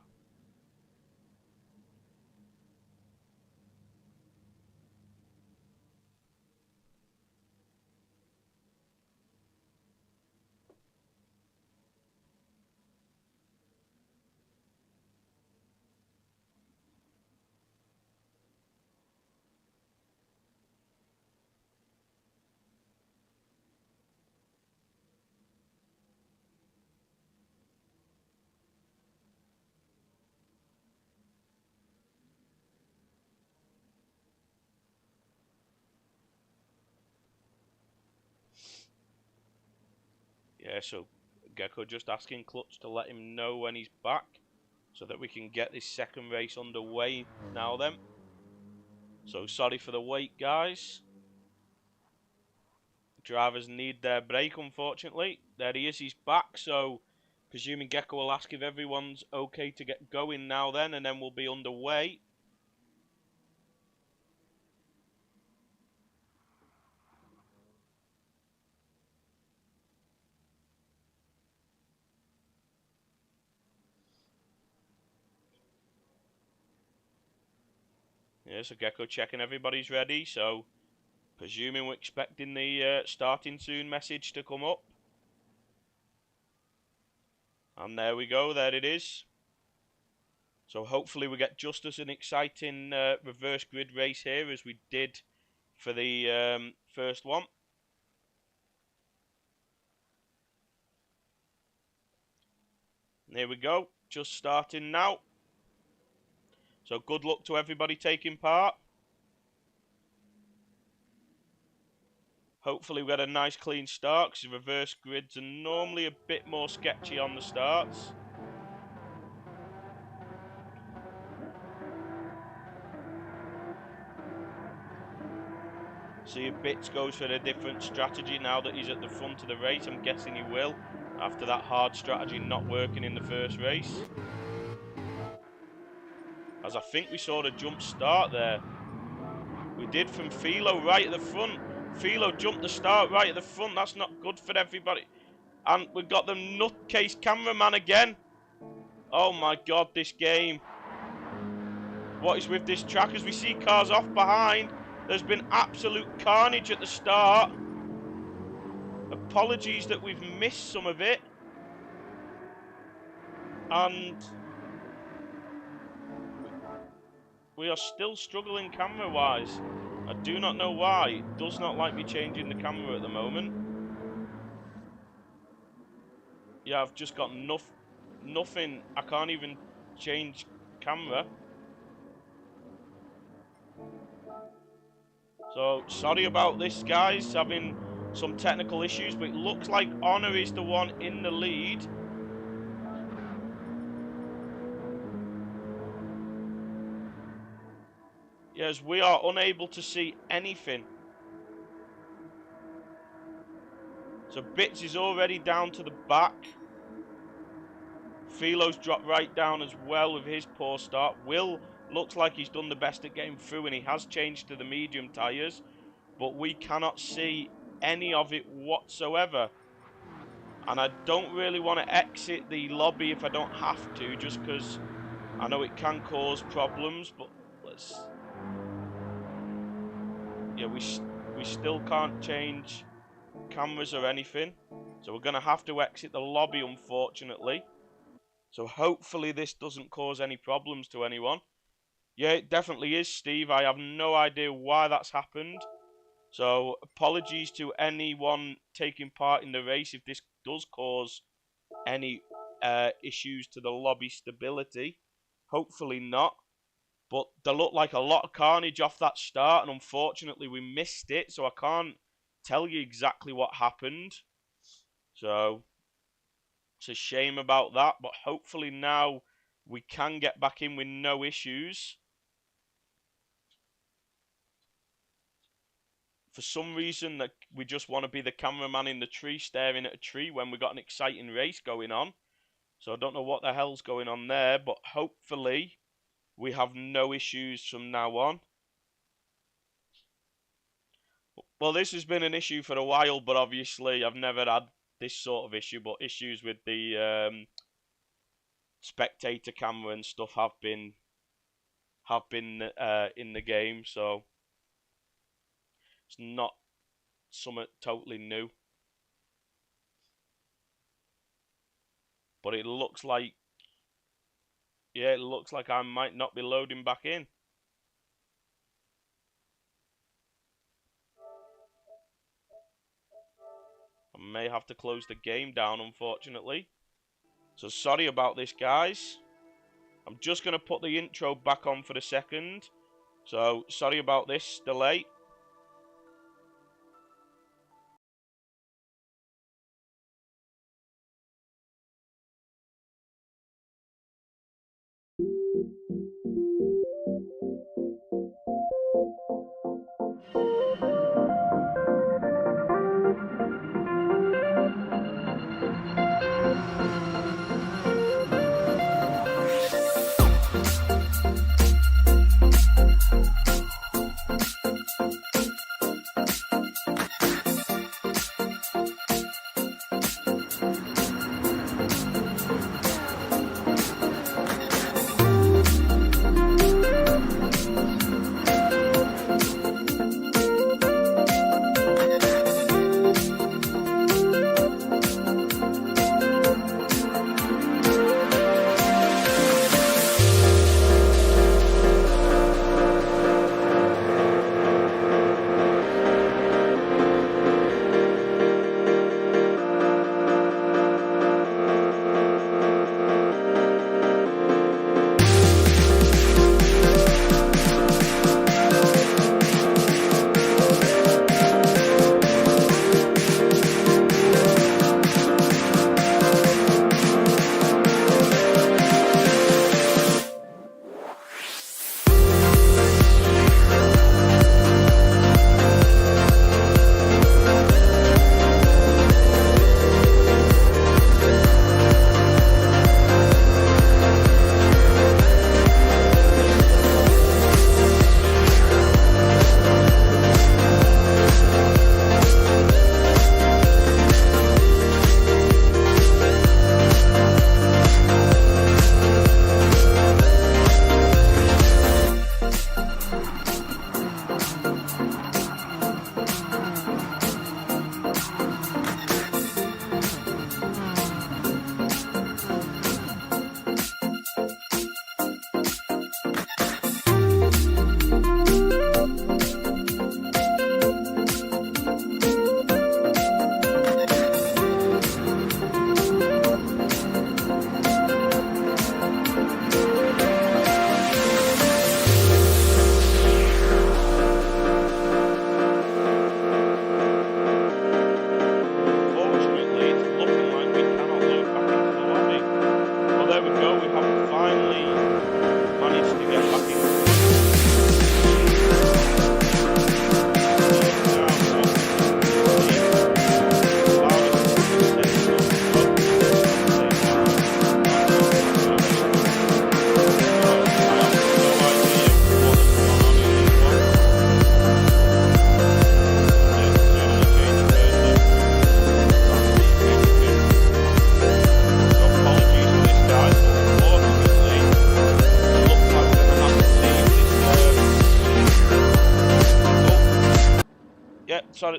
Yeah, so Gecko just asking Clutch to let him know when he's back so that we can get this second race underway now then. So sorry for the wait, guys. Drivers need their break, unfortunately. There he is, he's back, so presuming Gecko will ask if everyone's okay to get going now then, and then we'll be underway. Yeah, so Gecko checking everybody's ready, so presuming we're expecting the starting soon message to come up. And there we go, there it is. So hopefully we get just as an exciting reverse grid race here as we did for the first one. And here we go, just starting now. So good luck to everybody taking part. Hopefully we get a nice clean start, because reverse grids are normally a bit more sketchy on the starts. See if Bits goes for a different strategy now that he's at the front of the race. I'm guessing he will, after that hard strategy not working in the first race. As I think we saw the jump start there. We did from Philo right at the front. Philo jumped the start right at the front. That's not good for everybody. And we've got the nutcase cameraman again. Oh my god, this game. What is with this track? As we see cars off behind, there's been absolute carnage at the start. Apologies that we've missed some of it. And we are still struggling camera-wise. I do not know why. It does not like me changing the camera at the moment. Yeah, I've just got nothing. I can't even change camera. So, sorry about this, guys. Having some technical issues, but it looks like Honor is the one in the lead. Yes, we are unable to see anything. So Bits is already down to the back. Philo's dropped right down as well with his poor start. Will looks like he's done the best at getting through, and he has changed to the medium tyres. But we cannot see any of it whatsoever. And I don't really want to exit the lobby if I don't have to, just because I know it can cause problems. But let's... Yeah, we still can't change cameras or anything. So we're going to have to exit the lobby, unfortunately. So hopefully this doesn't cause any problems to anyone. Yeah, it definitely is, Steve. I have no idea why that's happened. So apologies to anyone taking part in the race if this does cause any issues to the lobby stability. Hopefully not. But there looked like a lot of carnage off that start, and unfortunately we missed it, so I can't tell you exactly what happened. So it's a shame about that, but hopefully now we can get back in with no issues. For some reason that we just want to be the cameraman in the tree staring at a tree when we've got an exciting race going on. So I don't know what the hell's going on there, but hopefully we have no issues from now on. Well, this has been an issue for a while, but obviously I've never had this sort of issue. But issues with the spectator camera and stuff have been in the game, so it's not something totally new. But it looks like, yeah, it looks like I might not be loading back in. I may have to close the game down, unfortunately. So sorry about this, guys. I'm just going to put the intro back on for a second. So sorry about this delay.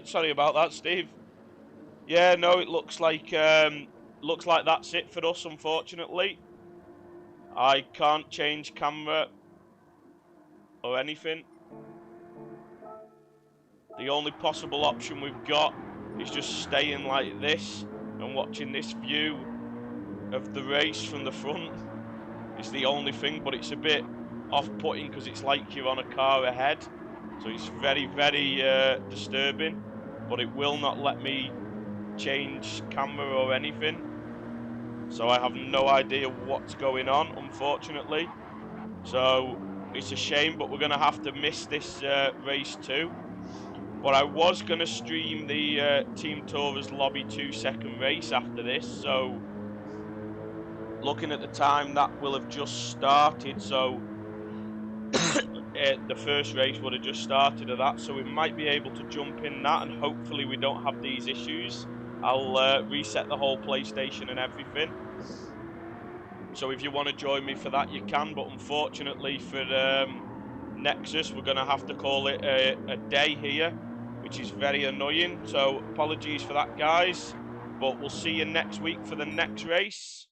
Sorry about that, Steve. Yeah, no, it looks like that's it for us, unfortunately. I can't change camera or anything. The only possible option we've got is just staying like this and watching this view of the race from the front. It's the only thing, but it's a bit off-putting because it's like you're on a car ahead. So it's very, very disturbing. But it will not let me change camera or anything, so I have no idea what's going on, unfortunately. So it's a shame, but we're going to have to miss this race too. But I was going to stream the Team Tourers Lobby 2 second race after this, so looking at the time, that will have just started. So the first race would have just started of that, so we might be able to jump in that, and hopefully we don't have these issues. I'll reset the whole PlayStation and everything. So if you want to join me for that, you can. But unfortunately for Nexus, we're going to have to call it a day here, which is very annoying. So apologies for that, guys. But we'll see you next week for the next race.